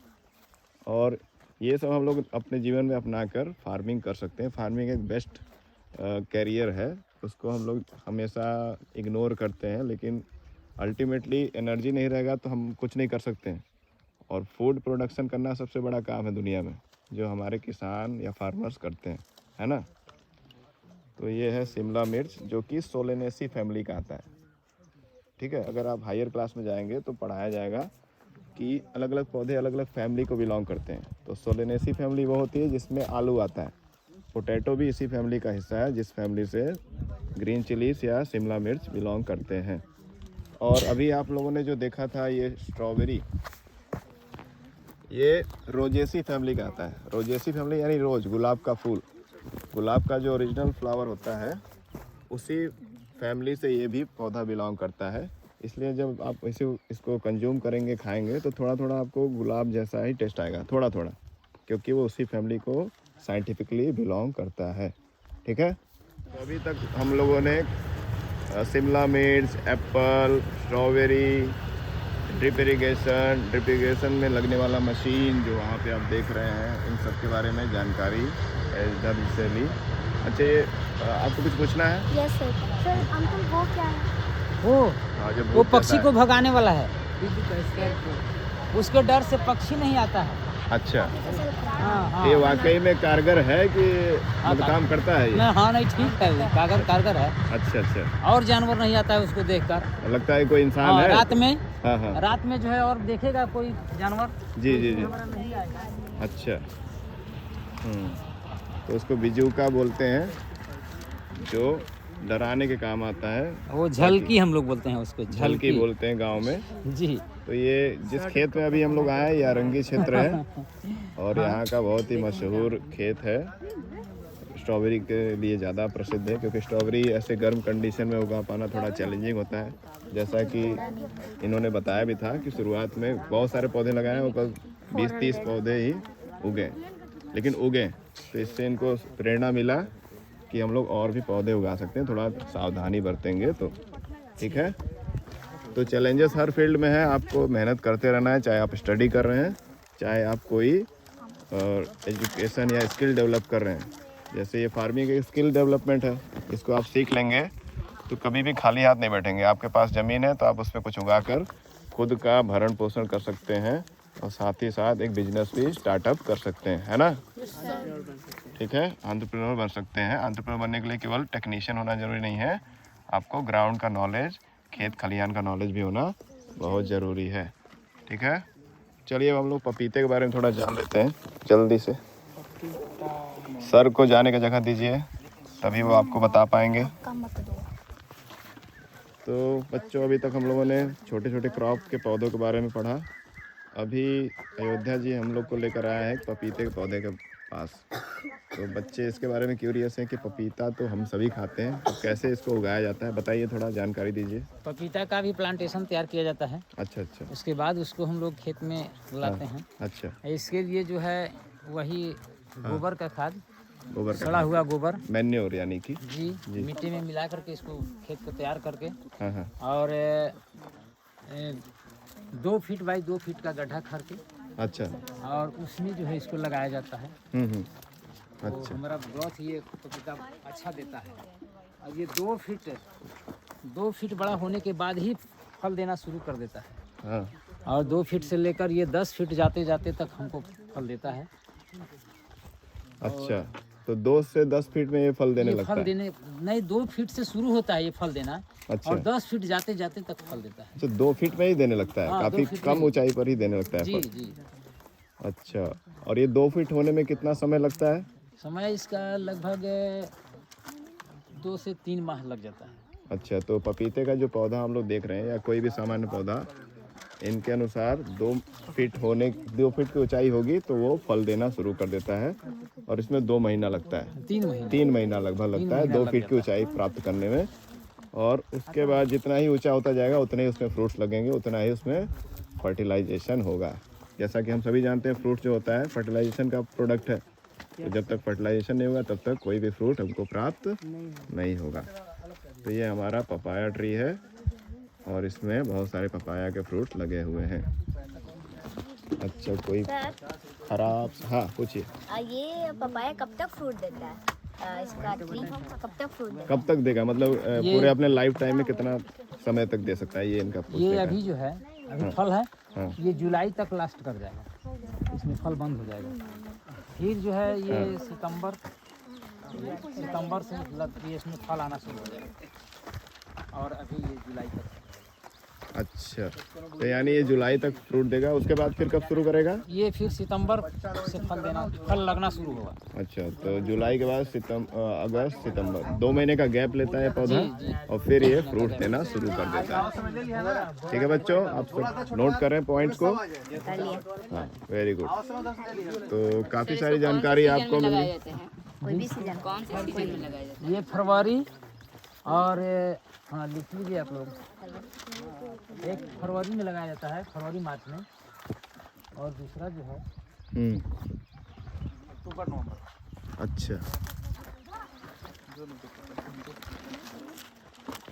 और ये सब हम लोग अपने जीवन में अपना कर फार्मिंग कर सकते हैं। फार्मिंग एक बेस्ट कैरियर है, उसको हम लोग हमेशा इग्नोर करते हैं, लेकिन अल्टीमेटली एनर्जी नहीं रहेगा तो हम कुछ नहीं कर सकते हैं। और फूड प्रोडक्शन करना सबसे बड़ा काम है दुनिया में, जो हमारे किसान या फार्मर्स करते हैं, है ना। तो ये है शिमला मिर्च, जो कि सोलेनेसी फैमिली का आता है। ठीक है, अगर आप हायर क्लास में जाएंगे तो पढ़ाया जाएगा कि अलग अलग पौधे अलग अलग फैमिली को बिलोंग करते हैं। तो सोलेनेसी फैमिली वो होती है जिसमें आलू आता है। पोटैटो भी इसी फैमिली का हिस्सा है, जिस फैमिली से ग्रीन चिलीज या शिमला मिर्च बिलोंग करते हैं। और अभी आप लोगों ने जो देखा था ये स्ट्रॉबेरी, ये रोजेसी फैमिली का आता है। रोजेसी फैमिली यानी रोज, गुलाब का फूल, गुलाब का जो ओरिजिनल फ्लावर होता है उसी फैमिली से ये भी पौधा बिलोंग करता है। इसलिए जब आप इसको कंज्यूम करेंगे, खाएंगे, तो थोड़ा थोड़ा आपको गुलाब जैसा ही टेस्ट आएगा, थोड़ा थोड़ा, क्योंकि वो उसी फैमिली को साइंटिफिकली बिलोंग करता है। ठीक है। तो अभी तक हम लोगों ने शिमला मिर्च, एप्पल, स्ट्रॉबेरी, ड्रिप इरिगेशन में लगने वाला मशीन जो वहाँ पे आप देख रहे हैं, इन सब के बारे में जानकारी इधर से ली। अच्छा, ये आपको कुछ पूछना है? Yes sir. सर अंकल वो क्या है? हाँ, जब वो भूत पक्षी जाता को है। भगाने वाला है, उसके डर से पक्षी नहीं आता है। अच्छा, हाँ ये वाकई में कारगर है कि मतलब काम करता है ये? हाँ नहीं, ठीक है, वो कारगर है। अच्छा अच्छा, और जानवर नहीं आता है उसको देखकर। लगता है कोई इंसान हाँ, है रात में, हाँ हाँ, रात में जो है और देखेगा कोई जानवर जी जी जी, नहीं आएगा। अच्छा। तो उसको बिजूका बोलते हैं, जो डराने के काम आता है। वो झलकी हम लोग बोलते हैं उसको, झलकी बोलते हैं गांव में। जी। तो ये जिस खेत में अभी हम लोग आए हैं, ये अरंगी क्षेत्र है और यहाँ का बहुत ही मशहूर खेत है। स्ट्रॉबेरी के लिए ज़्यादा प्रसिद्ध है, क्योंकि स्ट्रॉबेरी ऐसे गर्म कंडीशन में उगा पाना थोड़ा चैलेंजिंग होता है। जैसा कि इन्होंने बताया भी था कि शुरुआत में बहुत सारे पौधे लगाए हैं, वो 20-30 पौधे ही उगे, लेकिन उगे तो इससे इनको प्रेरणा मिला कि हम लोग और भी पौधे उगा सकते हैं, थोड़ा सावधानी बरतेंगे तो। ठीक है। तो चैलेंजेस हर फील्ड में है, आपको मेहनत करते रहना है, चाहे आप स्टडी कर रहे हैं, चाहे आप कोई एजुकेशन या स्किल डेवलप कर रहे हैं। जैसे ये फार्मिंग एक स्किल डेवलपमेंट है, इसको आप सीख लेंगे तो कभी भी खाली हाथ नहीं बैठेंगे। आपके पास ज़मीन है तो आप उसमें कुछ उगा कर खुद का भरण पोषण कर सकते हैं और साथ ही साथ एक बिजनेस भी स्टार्टअप कर सकते हैं, है ना? ठीक है, एंटरप्रेन्योर बन सकते हैं। एंटरप्रेन्योर बनने के लिए केवल टेक्नीशियन होना ज़रूरी नहीं है, आपको ग्राउंड का नॉलेज, खेत खलिहान का नॉलेज भी होना बहुत ज़रूरी है। ठीक है, चलिए अब हम लोग पपीते के बारे में थोड़ा जान लेते हैं जल्दी से। सर को जाने का जगह दीजिए, तभी वो आपको बता पाएंगे। तो बच्चों, अभी तक हम लोगों ने छोटे छोटे क्रॉप के पौधों के बारे में पढ़ा। अभी अयोध्या जी हम लोग को लेकर आया है पपीते के पौधे के पास। तो बच्चे इसके बारे में क्यूरियस हैं कि पपीता तो हम सभी खाते हैं, तो कैसे इसको उगाया जाता है, बताइए, थोड़ा जानकारी दीजिए। पपीता का भी प्लांटेशन तैयार किया जाता है। अच्छा अच्छा, उसके बाद उसको हम लोग खेत में लाते हैं। अच्छा, इसके लिए जो है वही गोबर का खाद, गोबर सड़ा हुआ गोबर, मैन्योर यानी कि जी, मिट्टी में मिला करके इसको खेत को तैयार करके, हाँ हाँ, और 2 फीट बाई 2 फीट का गड्ढा करके, अच्छा, और उसमें जो है इसको लगाया जाता है। तो अच्छा, हमारा ग्रोथ ये पपीता अच्छा देता है। और ये 2 फीट बड़ा होने के बाद ही फल देना शुरू कर देता है। हाँ, और 2 फीट से लेकर ये 10 फीट जाते जाते तक हमको फल देता है। अच्छा। तो 2 से 10 फीट में ये फल देने ये लगता फल है? देने नहीं, 2 फीट से शुरू होता है ये फल देना, अच्छा, और 10 फीट जाते जाते तक फल देता है। अच्छा, 2 फीट में ही देने लगता है? हाँ, 2 काफ़ी फीट कम में। ऊंचाई पर ही देने लगता है जी फल? जी। अच्छा, और ये 2 फीट होने में कितना समय लगता है? समय इसका लगभग 2 से 3 माह लग जाता है। अच्छा, तो पपीते का जो पौधा हम लोग देख रहे हैं या कोई भी सामान्य पौधा, इनके अनुसार 2 फीट की ऊंचाई होगी तो वो फल देना शुरू कर देता है, और इसमें 2 महीना लगता है, 3 महीना लगभग लगता है 2 लग फीट की ऊंचाई प्राप्त करने में। और उसके बाद जितना ही ऊंचा होता जाएगा उतने ही उसमें फ्रूट्स लगेंगे, उतना ही उसमें फर्टिलाइजेशन होगा। जैसा कि हम सभी जानते हैं, फ्रूट जो होता है फर्टिलाइजेशन का प्रोडक्ट है, तो जब तक फर्टिलाइजेशन नहीं होगा तब तक कोई भी फ्रूट हमको प्राप्त नहीं होगा। तो ये हमारा पपाया ट्री है और इसमें बहुत सारे पपाया के फ्रूट लगे हुए हैं। अच्छा, कोई खराब, हाँ पूछिए। ये पपाया कब तक फ्रूट देता है? इसका ट्री कब तक फ्रूट देता है? कब तक देगा, मतलब पूरे अपने लाइफ टाइम में कितना समय तक दे सकता है, ये इनका पूछने ये का अभी जो है, अभी फल है, हाँ। ये जुलाई तक लास्ट कर जाएगा, इसमें फल बंद हो जाएगा। फिर जो है ये सितंबर से मतलब ये इसमें फल आना शुरू हो जाएगा, और अभी ये जुलाई तक। अच्छा, तो यानी ये जुलाई तक फ्रूट देगा, उसके बाद फिर कब शुरू करेगा? ये फिर सितंबर से फल लगना शुरू होगा। अच्छा, तो जुलाई के बाद अगस्त सितंबर 2 महीने का गैप लेता है पौधा और फिर ये फ्रूट देना शुरू कर देता है। ठीक है बच्चों, आप सब नोट कर रहे हैं पॉइंट्स को? हाँ, वेरी गुड। तो काफ़ी सारी जानकारी आपको मिली। कोई भी सीजन कौन से सीजन में लगाया जाता ये फरवरी और हाँ लिख लीजिए आप लोग, एक फरवरी में लगाया जाता है, फरवरी मार्च में, और दूसरा जो है अक्टूबर नवंबर। अच्छा,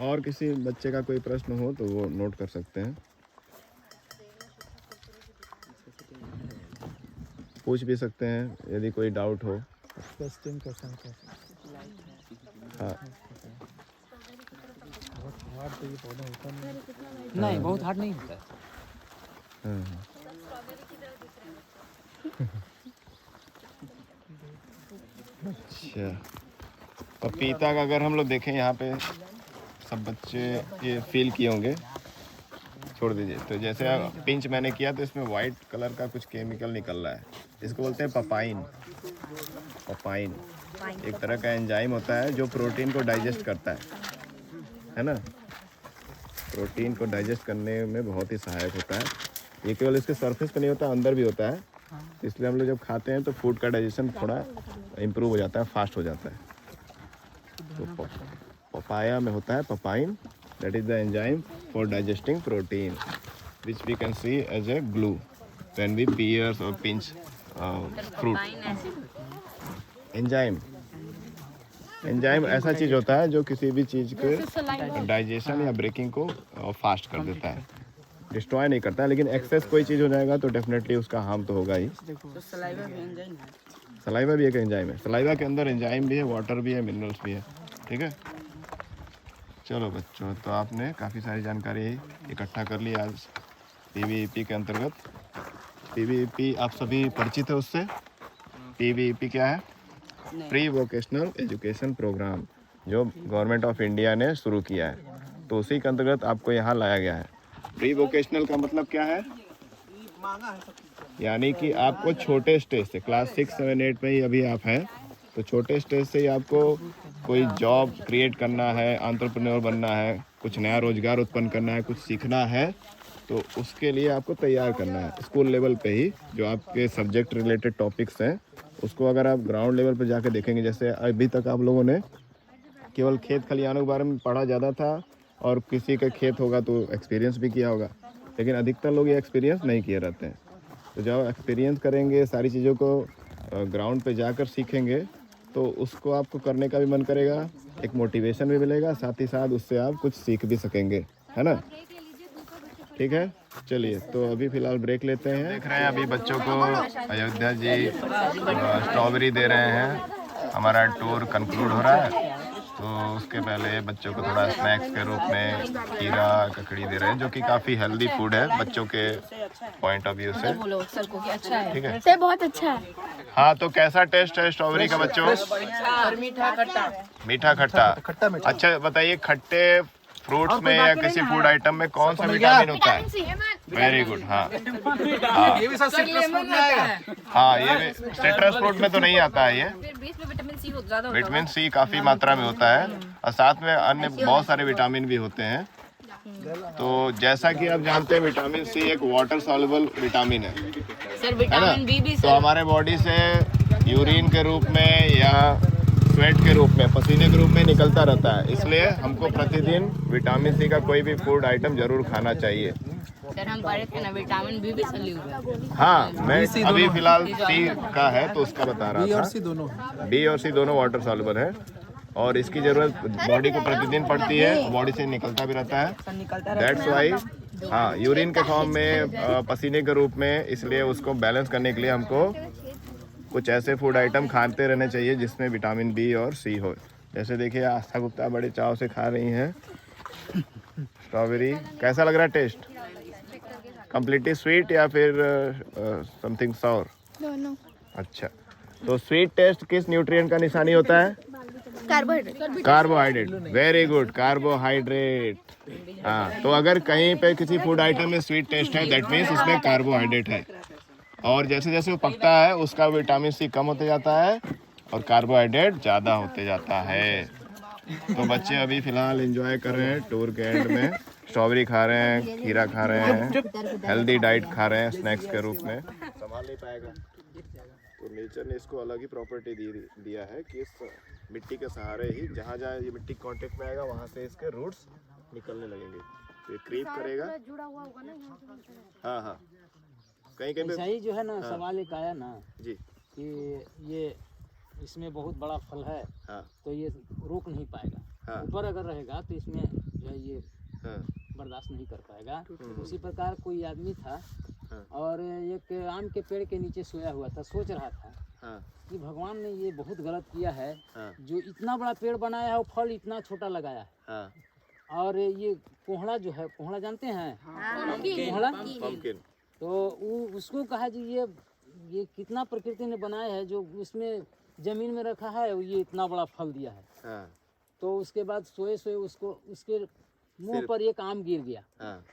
और किसी बच्चे का कोई प्रश्न हो तो वो नोट कर सकते हैं, पूछ भी सकते हैं यदि कोई डाउट हो। हाँ, नहीं बहुत हार्ड नहीं होता है। हाँ। अच्छा, पपीता का अगर हम लोग देखें यहाँ पे सब बच्चे ये फील किए होंगे, छोड़ दीजिए। तो जैसे पिंच मैंने किया तो इसमें वाइट कलर का कुछ केमिकल निकल रहा है, इसको बोलते हैं पपाइन। पपाइन एक तरह का एंजाइम होता है जो प्रोटीन को डाइजेस्ट करता है ना। प्रोटीन को डाइजेस्ट करने में बहुत ही सहायक होता है। ये केवल इसके सरफेस पे नहीं होता, अंदर भी होता है। तो इसलिए हम लोग जब खाते हैं तो फूड का डाइजेशन थोड़ा इम्प्रूव हो जाता है, फास्ट हो जाता है। तो पपाया में होता है papain, that is the enzyme for digesting protein which we can see as a glue when we pierce और पिंच फ्रूट। एंजाइम एंजाइम ऐसा चीज़ होता है जो किसी भी चीज़ के डाइजेशन या ब्रेकिंग को फास्ट कर देता है, डिस्ट्रॉय नहीं करता है। लेकिन एक्सेस कोई चीज़ हो जाएगा तो डेफिनेटली उसका हार्म तो होगा ही। सलाइवा भी एक एंजाइम है, सलाइवा के अंदर एंजाइम भी है, वाटर भी है, मिनरल्स भी है। ठीक है, चलो बच्चों, तो आपने काफ़ी सारी जानकारी इकट्ठा कर ली आज PVEP के अंतर्गत। PVEP आप सभी परिचित है उससे। PVEP क्या है? प्री वोकेशनल एजुकेशन प्रोग्राम, जो गवर्नमेंट ऑफ इंडिया ने शुरू किया है, तो उसी के अंतर्गत आपको यहाँ लाया गया है। प्री वोकेशनल का मतलब क्या है? यानी कि आपको छोटे स्टेज से, क्लास 6, 7, 8 में ही अभी आप हैं, तो छोटे स्टेज से ही आपको कोई जॉब क्रिएट करना है, एंटरप्रेन्योर बनना है, कुछ नया रोजगार उत्पन्न करना है, कुछ सीखना है, तो उसके लिए आपको तैयार करना है स्कूल लेवल पे ही। जो आपके सब्जेक्ट रिलेटेड टॉपिक्स हैं उसको अगर आप ग्राउंड लेवल पर जाके देखेंगे, जैसे अभी तक आप लोगों ने केवल खेत खलिहानों के बारे में पढ़ा ज़्यादा था, और किसी का खेत होगा तो एक्सपीरियंस भी किया होगा, लेकिन अधिकतर लोग ये एक्सपीरियंस नहीं किए रहते हैं। तो जब एक्सपीरियंस करेंगे, सारी चीज़ों को ग्राउंड पे जाकर सीखेंगे, तो उसको आपको करने का भी मन करेगा, एक मोटिवेशन भी मिलेगा, साथ ही साथ उससे आप कुछ सीख भी सकेंगे, है ना। ठीक है, चलिए तो अभी फ़िलहाल ब्रेक लेते हैं। देख रहे हैं अभी बच्चों को अयोध्या जी स्ट्रॉबेरी दे रहे हैं। हमारा टूर कंक्लूड हो रहा है, तो उसके पहले बच्चों को थोड़ा स्नैक्स के रूप में खीरा ककड़ी दे रहे हैं, जो कि काफ़ी हेल्दी फूड है बच्चों के पॉइंट ऑफ व्यू से। ठीक है, से बहुत अच्छा है। हाँ, तो कैसा टेस्ट है स्ट्रॉबेरी का बच्चों? मीठा खट्टा। अच्छा बताइए, खट्टे फ्रूट्स में या किसी फूड आइटम में कौन सा विटामिन होता है? Very good. हाँ ये भी सब सिट्रस फ्रूट में आएगा। हाँ, ये सिट्रस फ्रूट में तो नहीं आता है। ये विटामिन सी ज्यादा विटामिन सी काफ़ी मात्रा में होता है, और साथ में अन्य बहुत सारे विटामिन भी होते हैं। तो जैसा कि आप जानते हैं, विटामिन सी एक वाटर सॉल्युबल विटामिन है, सर। विटामिन बी भी तो हमारे बॉडी से यूरिन के रूप में या स्वेट के रूप में, पसीने के रूप में निकलता रहता है। इसलिए हमको प्रतिदिन विटामिन सी का कोई भी फूड आइटम जरूर खाना चाहिए। सर हम पढ़े थे ना, विटामिन बी भी सली हुआ है। हाँ, मैं अभी फिलहाल सी का है तो उसका बता रहा था। बी और सी दोनों वाटर सॉल्युबल है, और इसकी ज़रूरत बॉडी को प्रतिदिन पड़ती है, बॉडी से निकलता भी रहता है। दैट्स वाई हाँ, यूरिन के फॉर्म में, पसीने के रूप में, इसलिए उसको बैलेंस करने के लिए हमको कुछ ऐसे फूड आइटम खाते रहने चाहिए जिसमें विटामिन बी और सी हो। जैसे देखिए, आस्था गुप्ता बड़े चाव से खा रही हैं स्ट्रॉबेरी। कैसा लग रहा है टेस्ट? कम्प्लीटली स्वीट या फिर समथिंग सॉर? दोनों। अच्छा, तो स्वीट टेस्ट किस न्यूट्रिएंट का निशानी होता है? Carbohydrate. Carbohydrate, very good, carbohydrate. हाँ, तो अगर कहीं पे किसी फूड आइटम में स्वीट टेस्ट है, दैट मीन्स उसमें कार्बोहाइड्रेट है। और जैसे जैसे वो पकता है उसका विटामिन सी कम होते जाता है और कार्बोहाइड्रेट ज़्यादा होते जाता है। तो बच्चे अभी फ़िलहाल एंजॉय कर रहे हैं टूर के एंड में, स्ट्रॉबेरी खा रहे हैं, खीरा खा रहे हैं, हेल्दी डाइट खा रहे हैं स्नैक्स के रूप में। संभाल नहीं पाएगा, तो नेचर ने इसको अलग ही प्रॉपर्टी दिया है कि इस मिट्टी के सहारे ही जहाँ जहाँ ये मिट्टी कांटेक्ट में आएगा वहाँ से इसके रूट्स निकलने लगेंगे। तो ये क्रीप करेगा, जुड़ा हुआ होगा ना यहाँ से। हाँ हाँ, कहीं कहीं ऐसा पे ही जो है ना सवाल एक आया ना जी, कि ये इसमें बहुत बड़ा फल है हाँ तो ये रोक नहीं पाएगा, हाँ ऊपर अगर रहेगा तो इसमें जो है ये हाँ बर्दाश्त नहीं कर पाएगा। उसी प्रकार कोई आदमी था हाँ। और एक आम के पेड़ के नीचे सोया हुआ था, सोच रहा था हाँ कि भगवान ने ये बहुत गलत किया है, हाँ जो इतना बड़ा पेड़ बनाया है और फल इतना छोटा लगाया है। हाँ, और ये कोहड़ा जो है, कोहड़ा जानते हैं कोहड़ा, पम्पकिन, तो उसको कहा जी ये कितना प्रकृति ने बनाया है जो उसमें जमीन में रखा है ये इतना बड़ा फल दिया है। हाँ तो उसके बाद सोए सोए उसको उसके मुंह पर एक आम गिर गया। हाँ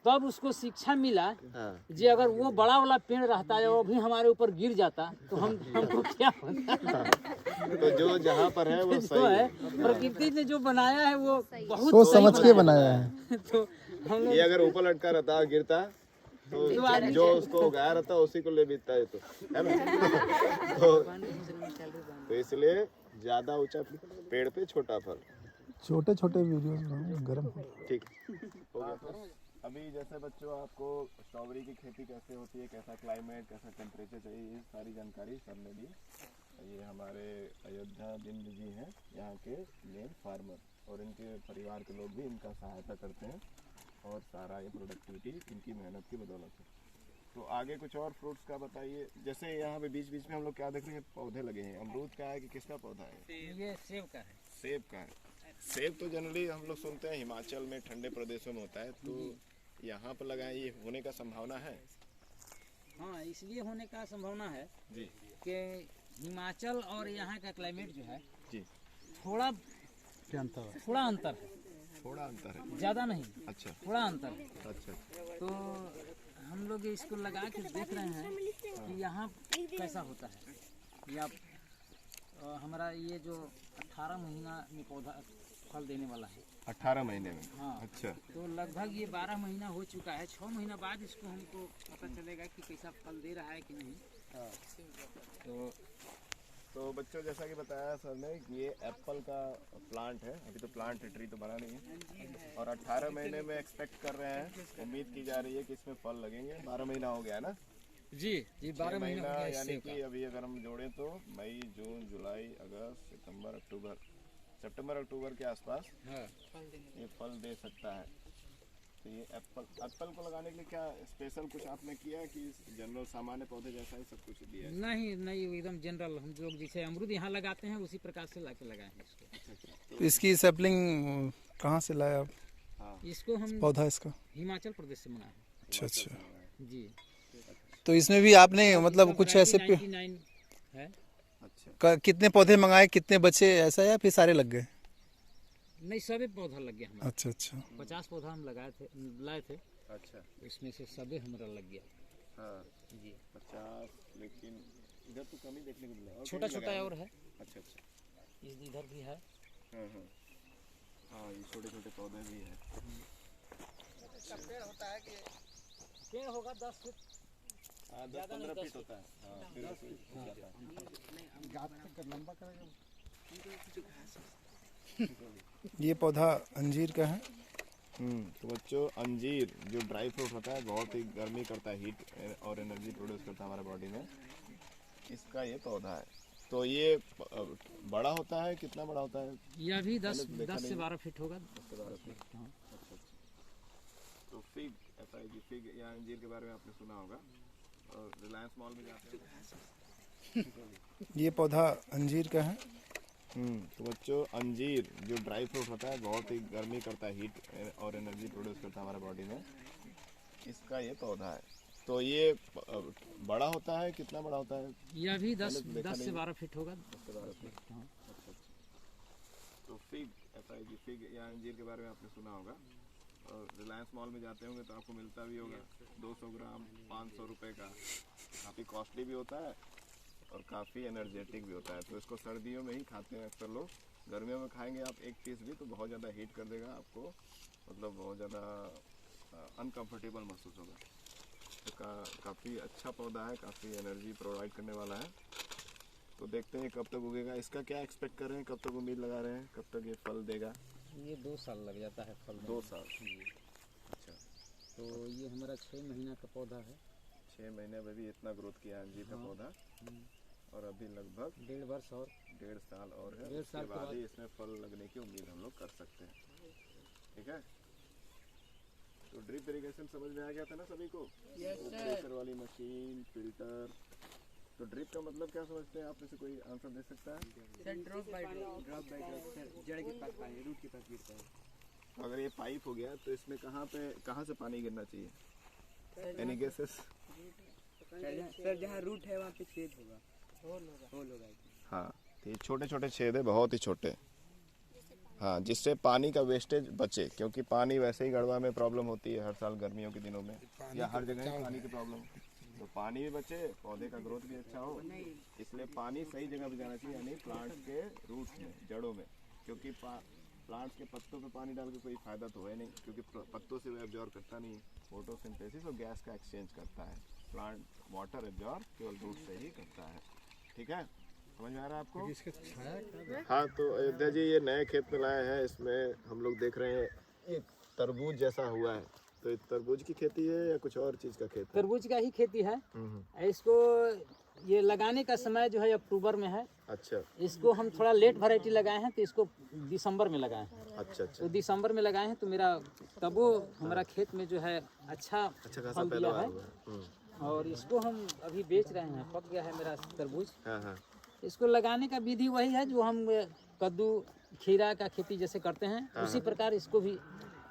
तब उसको शिक्षा मिला हाँ, जी अगर वो बड़ा वाला पेड़ रहता है वो भी हमारे ऊपर गिर जाता तो हमको क्या होता। तो जो जहाँ पर है वो तो सही है है। प्रकृति ने जो बनाया है वो बहुत सोच सही समझ के बनाया है। तो हम लोग ये अगर ऊपर लटका रहता और गिरता तो जो उसको उगाया रहता उसी को ले बीतता है, तो है ना। तो इसलिए ज्यादा ऊंचा पेड़ पे छोटा फल। छोटे छोटे वीडियोस बनाओ, गरम हो। ठीक हो गया। अभी जैसे बच्चों आपको स्ट्रॉबेरी की खेती कैसे होती है, कैसा क्लाइमेट, कैसा टेम्परेचर चाहिए, ये सारी जानकारी सर ने दी। ये हमारे अयोध्या बिंद जी हैं, यहाँ के मेन फार्मर, और इनके परिवार के लोग भी इनका सहायता करते हैं और सारा ये प्रोडक्टिविटी इनकी मेहनत की बदौलत है। तो आगे कुछ और फ्रूट्स का बताइए। जैसे यहाँ पे बीच बीच में हम लोग क्या देख रहे हैं, पौधे लगे हैं। अमरूद का है कि किसका पौधा है? ये सेब का है। सेब का है। सेब तो जनरली हम लोग सुनते हैं हिमाचल में ठंडे प्रदेशों में होता है, तो यहाँ पर लगाए, ये होने का संभावना है? हाँ, इसलिए होने का संभावना है जी कि हिमाचल और यहाँ का क्लाइमेट जो है जी, थोड़ा अंतर है, थोड़ा अंतर है, ज़्यादा नहीं, अच्छा थोड़ा अंतर है। अच्छा, तो हम लोग इसको लगा के देख रहे हैं कि यहाँ कैसा होता है। या हमारा ये जो 18 महीना में पौधा फल देने वाला है, 18 महीने में। हाँ, अच्छा, तो लगभग ये 12 महीना हो चुका है। 6 महीना बाद इसको हमको पता चलेगा कि कैसा फल दे रहा है कि नहीं। तो बच्चों जैसा कि बताया सर ने कि ये एप्पल का प्लांट है, अभी तो प्लांट ट्री तो बना नहीं है, और 18 महीने में एक्सपेक्ट कर रहे हैं, उम्मीद की जा रही है कि इसमें फल लगेंगे। 12 महीना हो गया है ना जी, 12 महीना, यानी कि अभी अगर हम जोड़ें तो मई, जून, जुलाई, अगस्त, सितंबर, अक्टूबर, सितंबर अक्टूबर के आसपास ये फल दे सकता है। तो ये एप्पल को लगाने के लिए क्या स्पेशल कुछ आपने किया है कि जनरल सामान्य पौधे जैसा ही सब कुछ दिया है? नहीं, एकदम जनरल हम लोग जैसे अमरूद यहाँ लगाते हैं उसी प्रकार से लाके लगाए हैं इसको। तो इसकी सैपलिंग कहाँ से लाया आप? हाँ, इसको हम पौधा इसका? हिमाचल प्रदेश से मंगाए हैं। अच्छा, जी, तो इसमें भी आपने मतलब कुछ ऐसे 99 है। अच्छा, कितने पौधे मंगाए, कितने बचे, ऐसा या फिर सारे लग गए? नहीं, सभी पौधा लग गया हमारा। अच्छा अच्छा, 50 पौधा हम लाए थे, अच्छा, उसमें से सभी हमारा लग गया। हाँ जी, 50, लेकिन इधर तो कम ही देखने को मिला, और छोटा कहीं छोटा लगाया? और है, अच्छा अच्छा, इधर भी है। हाँ हाँ हाँ, ये छोटे छोटे पौधे भी हैं। पेड़ होगा 10 फीट। हाँ, 10-15 फीट होता है। हाँ, फिर उसमें जाता है। ये पौधा अंजीर का है। तो बच्चों अंजीर जो ड्राई फ्रूट होता है बहुत ही गर्मी करता है, हीट और एनर्जी प्रोड्यूस करता है हमारे बॉडी में, इसका ये पौधा है। तो ये बड़ा होता है, कितना बड़ा होता है? यह भी 10 देखा से नहीं। 12 फीट होगा। 10 से 12 फीट। हाँ। अच्छा अच्छा। तो फिग ऐसा है कि फिग या अंजीर के बारे में आपने सुना होगा, और रिलायंस मॉल में जाते हैं। ये पौधा अंजीर का है। तो बच्चों अंजीर जो ड्राई फ्रूट होता है बहुत ही गर्मी करता है, हीट और एनर्जी प्रोड्यूस करता है हमारे बॉडी में, इसका ये पौधा है। तो ये बड़ा होता है, कितना बड़ा होता है? यह भी 10 देखा से नहीं। 12 फीट होगा। 10 से 12 फीट। हाँ। अच्छा अच्छा। तो फिग, FIG फिग या अंजीर के बारे में आपने सुना होगा, और रिलायंस मॉल में जाते होंगे तो आपको मिलता भी होगा 200 ग्राम 500 रुपये का। काफ़ी कॉस्टली भी होता है और काफ़ी एनर्जेटिक भी होता है। तो इसको सर्दियों में ही खाते हैं अक्सर लोग। गर्मियों में खाएंगे आप एक पीस भी तो बहुत ज़्यादा हीट कर देगा आपको, मतलब बहुत ज़्यादा अनकंफर्टेबल महसूस होगा। तो काफ़ी अच्छा पौधा है, काफ़ी एनर्जी प्रोवाइड करने वाला है। तो देखते हैं कब तक उगेगा। इसका क्या एक्सपेक्ट कर रहे हैं, कब तक उम्मीद लगा रहे हैं, कब तक ये फल देगा? ये 2 साल लग जाता है फल में। 2 साल। अच्छा, तो ये हमारा 6 महीना का पौधा है। 6 महीने में भी इतना ग्रोथ किया है अंजीर का पौधा, और अभी लगभग 1.5 वर्ष और 1.5 साल और है। 1.5 साल उसके बाद ही इसमें फल लगने की उम्मीद हम लोग कर सकते हैं। ठीक है, तो ड्रिप इरिगेशन समझ में आ गया था ना सभी को? प्रेशर वाली मशीन, फिल्टर। तो ड्रिप का मतलब क्या समझते हैं आप में से कोई आंसर दे सकता है? Sir drop by drop sir जड़ के पास पानी, रूट के पास गिरता है। अगर ये पाइप हो गया तो इसमें कहाँ से पानी गिरना चाहिए? Any guesses? सर जहाँ रूट है वहाँ पे छेद होगा, होल होगा। हाँ, तो ये छोटे छोटे छेद है, बहुत ही छोटे। हाँ, जिससे पानी का वेस्टेज बचे, क्योंकि पानी वैसे ही गढ़वा में प्रॉब्लम होती है हर साल गर्मियों के दिनों में, या हर जगह ही पानी की प्रॉब्लम। तो पानी भी बचे, पौधे का ग्रोथ भी अच्छा हो, इसलिए पानी सही जगह पे जाना चाहिए, यानी प्लांट्स के रूट्स में, जड़ों में। क्योंकि प्लांट्स के पत्तों पे पानी डाल के कोई फायदा तो है नहीं, क्योंकि पत्तों से वो एब्जॉर्ब करता नहीं, फोटोसिंथेसिस और गैस का एक्सचेंज करता है। प्लांट वाटर एब्जॉर्ब केवल रूट से ही करता है। ठीक है, समझ में आ रहा है आपको? हाँ, तो अयोध्या जी ये नए खेत में लाए हैं, इसमें हम लोग देख रहे हैं एक तरबूज जैसा हुआ है। तो ये तरबूज की खेती है या कुछ और चीज़ का खेत है? तरबूज का ही खेती है। इसको ये लगाने का समय जो है अक्टूबर में है। अच्छा, इसको हम थोड़ा लेट वैरायटी लगाए हैं, तो इसको दिसंबर में लगाए हैं। अच्छा, अच्छा, तो दिसंबर में लगाए हैं, तो मेरा तब वो हमारा खेत में जो है अच्छा खासा फल दिया पैदावार है। हुआ। और इसको हम अभी बेच रहे हैं, पक गया है मेरा तरबूज। हाँ हाँ, इसको लगाने का विधि वही है जो हम कद्दू खीरा का खेती जैसे करते हैं, उसी प्रकार इसको भी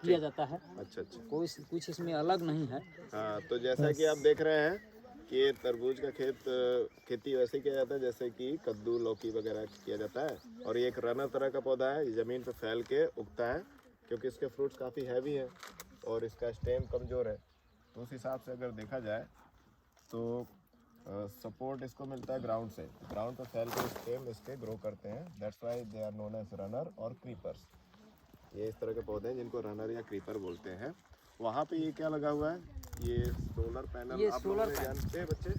किया जाता है। अच्छा अच्छा। कोई कुछ इसमें अलग नहीं है। हाँ, तो जैसा कि आप देख रहे हैं कि ये तरबूज का खेती वैसे किया जाता है जैसे कि कद्दू लौकी वगैरह किया जाता है। और ये एक रनर तरह का पौधा है, ये ज़मीन पे फैल के उगता है, क्योंकि इसके फ्रूट्स काफ़ी हैवी हैं और इसका स्टेम कमज़ोर है। तो उस हिसाब से अगर देखा जाए तो सपोर्ट इसको मिलता है ग्राउंड से। ग्राउंड पर फैल के स्टेम इसके ग्रो करते हैं। That's why they are known as runner और क्रीपर्स। ये इस तरह के पौधे हैं जिनको रनर या क्रीपर बोलते हैं। वहाँ पे ये क्या लगा हुआ है? ये सोलर पैनल। ये आप सोलर लोग जानते हैं बच्चे?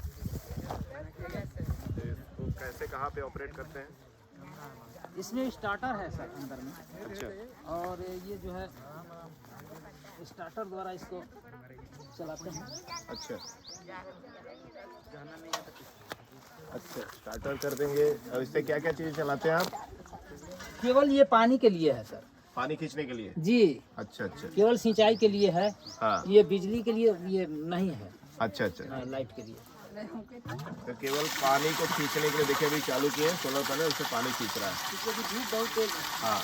इसको कैसे कहाँ पे ऑपरेट करते हैं? इसमें स्टार्टर है सर अंदर में। अच्छा, और ये जो है स्टार्टर द्वारा इसको चलाते हैं। अच्छा अच्छा, स्टार्टर कर देंगे। और इससे क्या क्या चीज़ चलाते हैं आप? केवल ये पानी के लिए है सर। पानी खींचने के लिए? जी, अच्छा अच्छा, केवल सिंचाई के लिए है। हाँ, ये बिजली के लिए ये नहीं है। अच्छा अच्छा। लाइट के लिए। तो केवल पानी को खींचने के लिए देखिए अभी चालू किए हैं सोलर पैनल, उससे पानी खींच रहा है। धूप बहुत तेज है। हाँ,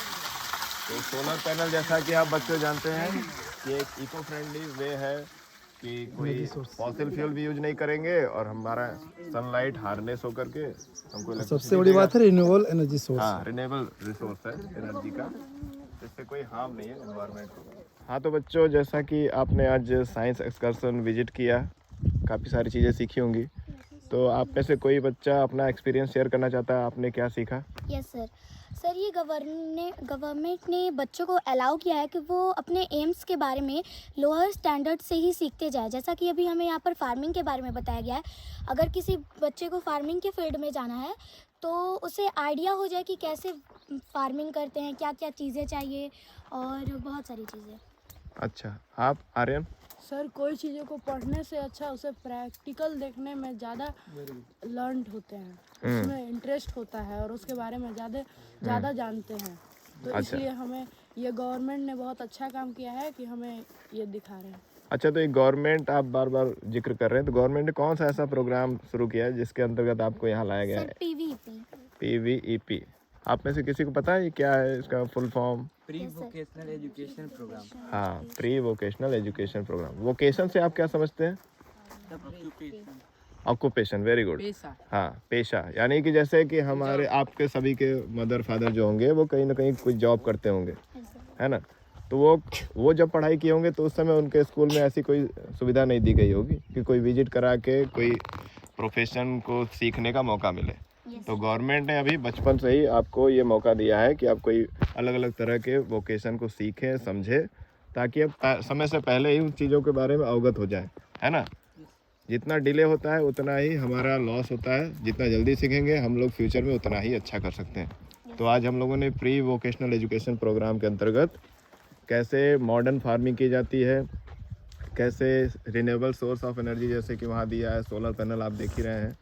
तो सोलर पैनल जैसा कि आप बच्चे जानते हैं कि एक इको फ्रेंडली वे है कि कोई फॉसिल फ्यूल भी यूज नहीं करेंगे और हमारा सनलाइट हार्नेस होकर के हमको सबसे बड़ी बात है रिन्यूएबल एनर्जी सोर्स। हाँ, रिन्यूएबल रिसोर्स है एनर्जी का, इससे कोई हार्म नहीं है एनवायरनमेंट को। हाँ, तो बच्चों जैसा कि आपने आज साइंस एक्सकर्सन विजिट किया, काफ़ी सारी चीज़ें सीखी होंगी, तो आप में से कोई बच्चा अपना एक्सपीरियंस शेयर करना चाहता है? आपने क्या सीखा? यस सर, ये गवर्नमेंट ने बच्चों को अलाउ किया है कि वो अपने एम्स के बारे में लोअर स्टैंडर्ड से ही सीखते जाए। जैसा कि अभी हमें यहाँ पर फार्मिंग के बारे में बताया गया है। अगर किसी बच्चे को फार्मिंग के फील्ड में जाना है तो उसे आइडिया हो जाए कि कैसे फार्मिंग करते हैं, क्या क्या चीज़ें चाहिए और बहुत सारी चीज़ें। अच्छा, आप आर्यन? सर कोई चीज़ों को पढ़ने से अच्छा उसे प्रैक्टिकल देखने में ज़्यादा लर्न होते हैं, उसमें इंटरेस्ट होता है और उसके बारे में ज़्यादा जानते हैं। तो इसलिए हमें ये गवर्नमेंट ने बहुत अच्छा काम किया है कि हमें ये दिखा रहे हैं। अच्छा, तो ये गवर्नमेंट आप बार बार जिक्र कर रहे हैं, तो गवर्नमेंट ने कौन सा ऐसा प्रोग्राम शुरू किया है जिसके अंतर्गत आपको यहाँ लाया गया है? PVEP। आप में से किसी को पता है ये क्या है, इसका full form? Pre vocational education programme. हाँ, pre vocational education programme. Vocation से आप क्या समझते हैं? Occupation, very good. पेशा। हाँ, पेशा, यानी कि जैसे कि हमारे आपके सभी के मदर फादर जो होंगे वो कहीं ना कहीं कुछ जॉब करते होंगे, है ना। तो वो जब पढ़ाई किए होंगे तो उस समय उनके स्कूल में ऐसी कोई सुविधा नहीं दी गई होगी कि कोई विजिट करा के कोई प्रोफेशन को सीखने का मौका मिले। तो गवर्नमेंट ने अभी बचपन से ही आपको ये मौका दिया है कि आप कोई अलग अलग तरह के वोकेशन को सीखें, समझें, ताकि आप समय से पहले ही उन चीज़ों के बारे में अवगत हो जाए, है ना। जितना डिले होता है उतना ही हमारा लॉस होता है, जितना जल्दी सीखेंगे हम लोग फ्यूचर में उतना ही अच्छा कर सकते हैं। तो आज हम लोगों ने प्री वोकेशनल एजुकेशन प्रोग्राम के अंतर्गत कैसे मॉडर्न फार्मिंग की जाती है, कैसे रिन्यूएबल सोर्स ऑफ एनर्जी जैसे कि वहाँ दिया है, सोलर पैनल आप देख ही रहे हैं,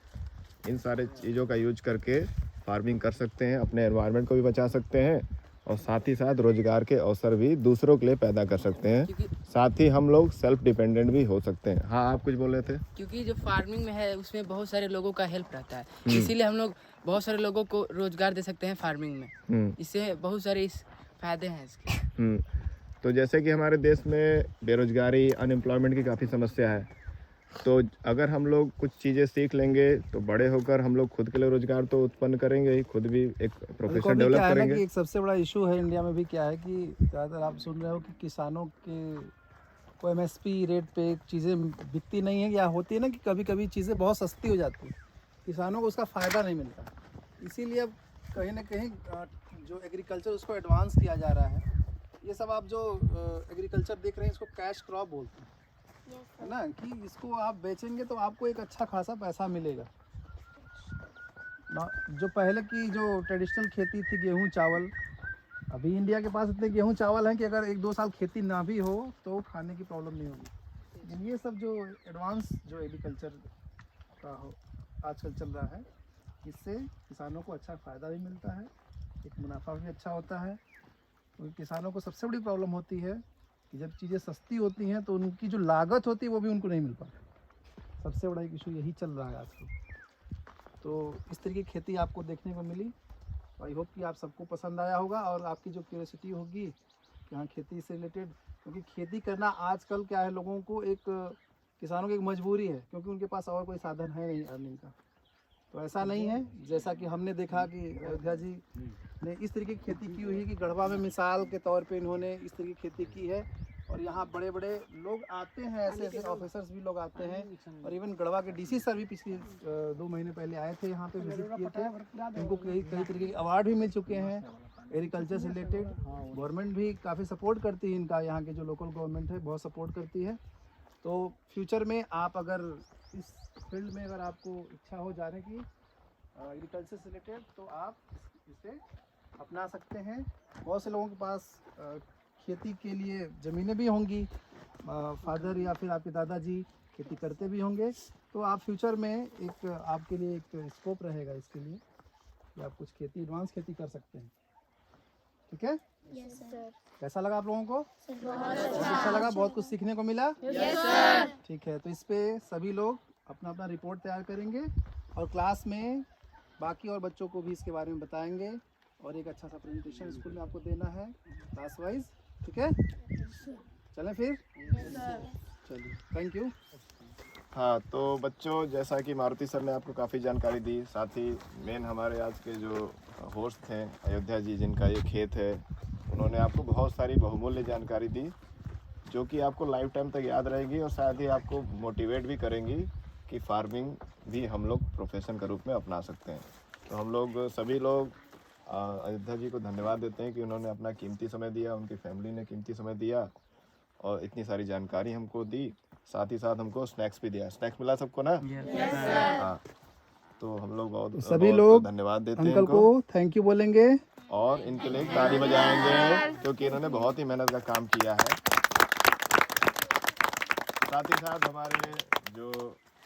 इन सारे चीज़ों का यूज करके फार्मिंग कर सकते हैं, अपने एनवायरनमेंट को भी बचा सकते हैं और साथ ही साथ रोजगार के अवसर भी दूसरों के लिए पैदा कर सकते हैं। साथ ही हम लोग सेल्फ डिपेंडेंट भी हो सकते हैं। हाँ, आप कुछ बोल रहे थे। क्योंकि जो फार्मिंग में है उसमें बहुत सारे लोगों का हेल्प रहता है, इसीलिए हम लोग बहुत सारे लोगों को रोजगार दे सकते हैं फार्मिंग में। इससे बहुत सारे फायदे हैं इसके। तो जैसे कि हमारे देश में बेरोजगारी, अनएम्प्लॉयमेंट की काफ़ी समस्या है, तो अगर हम लोग कुछ चीज़ें सीख लेंगे तो बड़े होकर हम लोग खुद के लिए रोजगार तो उत्पन्न करेंगे ही, खुद भी एक प्रोफेशन डेवलप करेंगे। कि एक सबसे बड़ा इशू है इंडिया में भी क्या है कि ज़्यादातर आप सुन रहे हो कि किसानों के को MSP रेट पे चीज़ें बिकती नहीं है, या होती है ना कि कभी कभी चीज़ें बहुत सस्ती हो जाती है, किसानों को उसका फ़ायदा नहीं मिलता। इसीलिए अब कहीं ना कहीं जो एग्रीकल्चर उसको एडवांस किया जा रहा है। ये सब आप जो एग्रीकल्चर देख रहे हैं इसको कैश क्रॉप बोलते हैं, है ना, कि इसको आप बेचेंगे तो आपको एक अच्छा खासा पैसा मिलेगा। जो पहले की जो ट्रेडिशनल खेती थी गेहूं चावल, अभी इंडिया के पास इतने गेहूं चावल हैं कि अगर 1-2 साल खेती ना भी हो तो खाने की प्रॉब्लम नहीं होगी। लेकिन ये सब जो एडवांस जो एग्रीकल्चर का हो आजकल चल रहा है, इससे किसानों को अच्छा फ़ायदा भी मिलता है, एक मुनाफा भी अच्छा होता है। क्योंकि किसानों को सबसे बड़ी प्रॉब्लम होती है कि जब चीज़ें सस्ती होती हैं तो उनकी जो लागत होती है वो भी उनको नहीं मिल पाती। सबसे बड़ा एक इशू यही चल रहा है आजकल। तो इस तरीके की खेती आपको देखने को मिली। आई होप कि आप सबको पसंद आया होगा और आपकी जो क्यूरियोसिटी होगी कि हाँ खेती से रिलेटेड, क्योंकि खेती करना आजकल क्या है, लोगों को एक किसानों की एक मजबूरी है, क्योंकि उनके पास और कोई साधन है नहीं अर्निंग का। तो ऐसा नहीं है, जैसा कि हमने देखा कि अयोध्या जी ने इस तरीके की खेती की हुई है कि गढ़वा में मिसाल के तौर पे इन्होंने इस तरीके की खेती की है। और यहाँ बड़े बड़े लोग आते हैं, ऐसे ऐसे ऑफिसर्स भी लोग आते हैं, और इवन गढ़वा के DC सर भी पिछले 2 महीने पहले आए थे, यहाँ पे विजिट किए थे। उनको कई तरीके के अवार्ड भी मिल चुके हैं एग्रीकल्चर से रिलेटेड। गवर्नमेंट भी काफ़ी सपोर्ट करती है इनका, यहाँ के जो लोकल गवर्नमेंट है बहुत सपोर्ट करती है। तो फ्यूचर में आप अगर इस फील्ड में अगर आपको इच्छा हो जाने की एग्रीकल्चर से रिलेटेड, तो आप इसे अपना सकते हैं। बहुत से लोगों के पास खेती के लिए ज़मीनें भी होंगी, फादर या फिर आपके दादाजी खेती करते भी होंगे, तो आप फ्यूचर में एक आपके लिए एक स्कोप रहेगा इसके लिए कि आप कुछ खेती, एडवांस खेती कर सकते हैं। ठीक है? Yes sir. कैसा लगा आप लोगों को? बहुत अच्छा लगा, बहुत कुछ सीखने को मिला। Yes sir. ठीक है, तो इस पे सभी लोग अपना अपना रिपोर्ट तैयार करेंगे और क्लास में बाकी और बच्चों को भी इसके बारे में बताएंगे, और एक अच्छा सा प्रेजेंटेशन स्कूल में आपको देना है क्लास वाइज। ठीक है, चलें फिर? चलिए, थैंक यू। हाँ, तो बच्चों, जैसा कि मारुति सर ने आपको काफ़ी जानकारी दी, साथ ही मेन हमारे आज के जो होस्ट थे अयोध्या जी, जिनका ये खेत है, उन्होंने आपको बहुत सारी बहुमूल्य जानकारी दी जो कि आपको लाइफ टाइम तक याद रहेगी और शायद ही आपको मोटिवेट भी करेंगी कि फार्मिंग भी हम लोग प्रोफेशन के रूप में अपना सकते हैं। तो हम लोग सभी लोग अयोध्या जी को धन्यवाद देते हैं कि उन्होंने अपना कीमती समय दिया, उनकी फैमिली ने कीमती समय दिया और इतनी सारी जानकारी हमको दी। साथ ही साथ हमको स्नैक्स भी दिया। स्नैक्स मिला सबको ना? हाँ, तो हम लोग बहुत सभी लोग धन्यवाद देते हैं अंकल को थैंक यू बोलेंगे और इनके लिए ताली बजाएंगे क्योंकि इन्होंने बहुत ही मेहनत का काम किया है। साथ ही साथ हमारे जो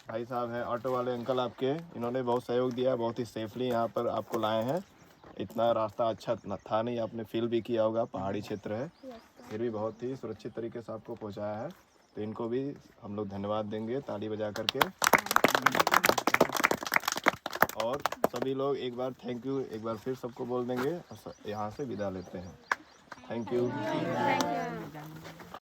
भाई साहब हैं, ऑटो वाले अंकल आपके, इन्होंने बहुत सहयोग दिया, बहुत ही सेफली यहाँ पर आपको लाए हैं। इतना रास्ता अच्छा था नहीं, आपने फील भी किया होगा, पहाड़ी क्षेत्र है, फिर भी बहुत ही सुरक्षित तरीके से आपको पहुँचाया है। तो इनको भी हम लोग धन्यवाद देंगे ताली बजा करके। और सभी लोग एक बार थैंक यू एक बार फिर सबको बोल देंगे और यहाँ से विदा लेते हैं। Thank you.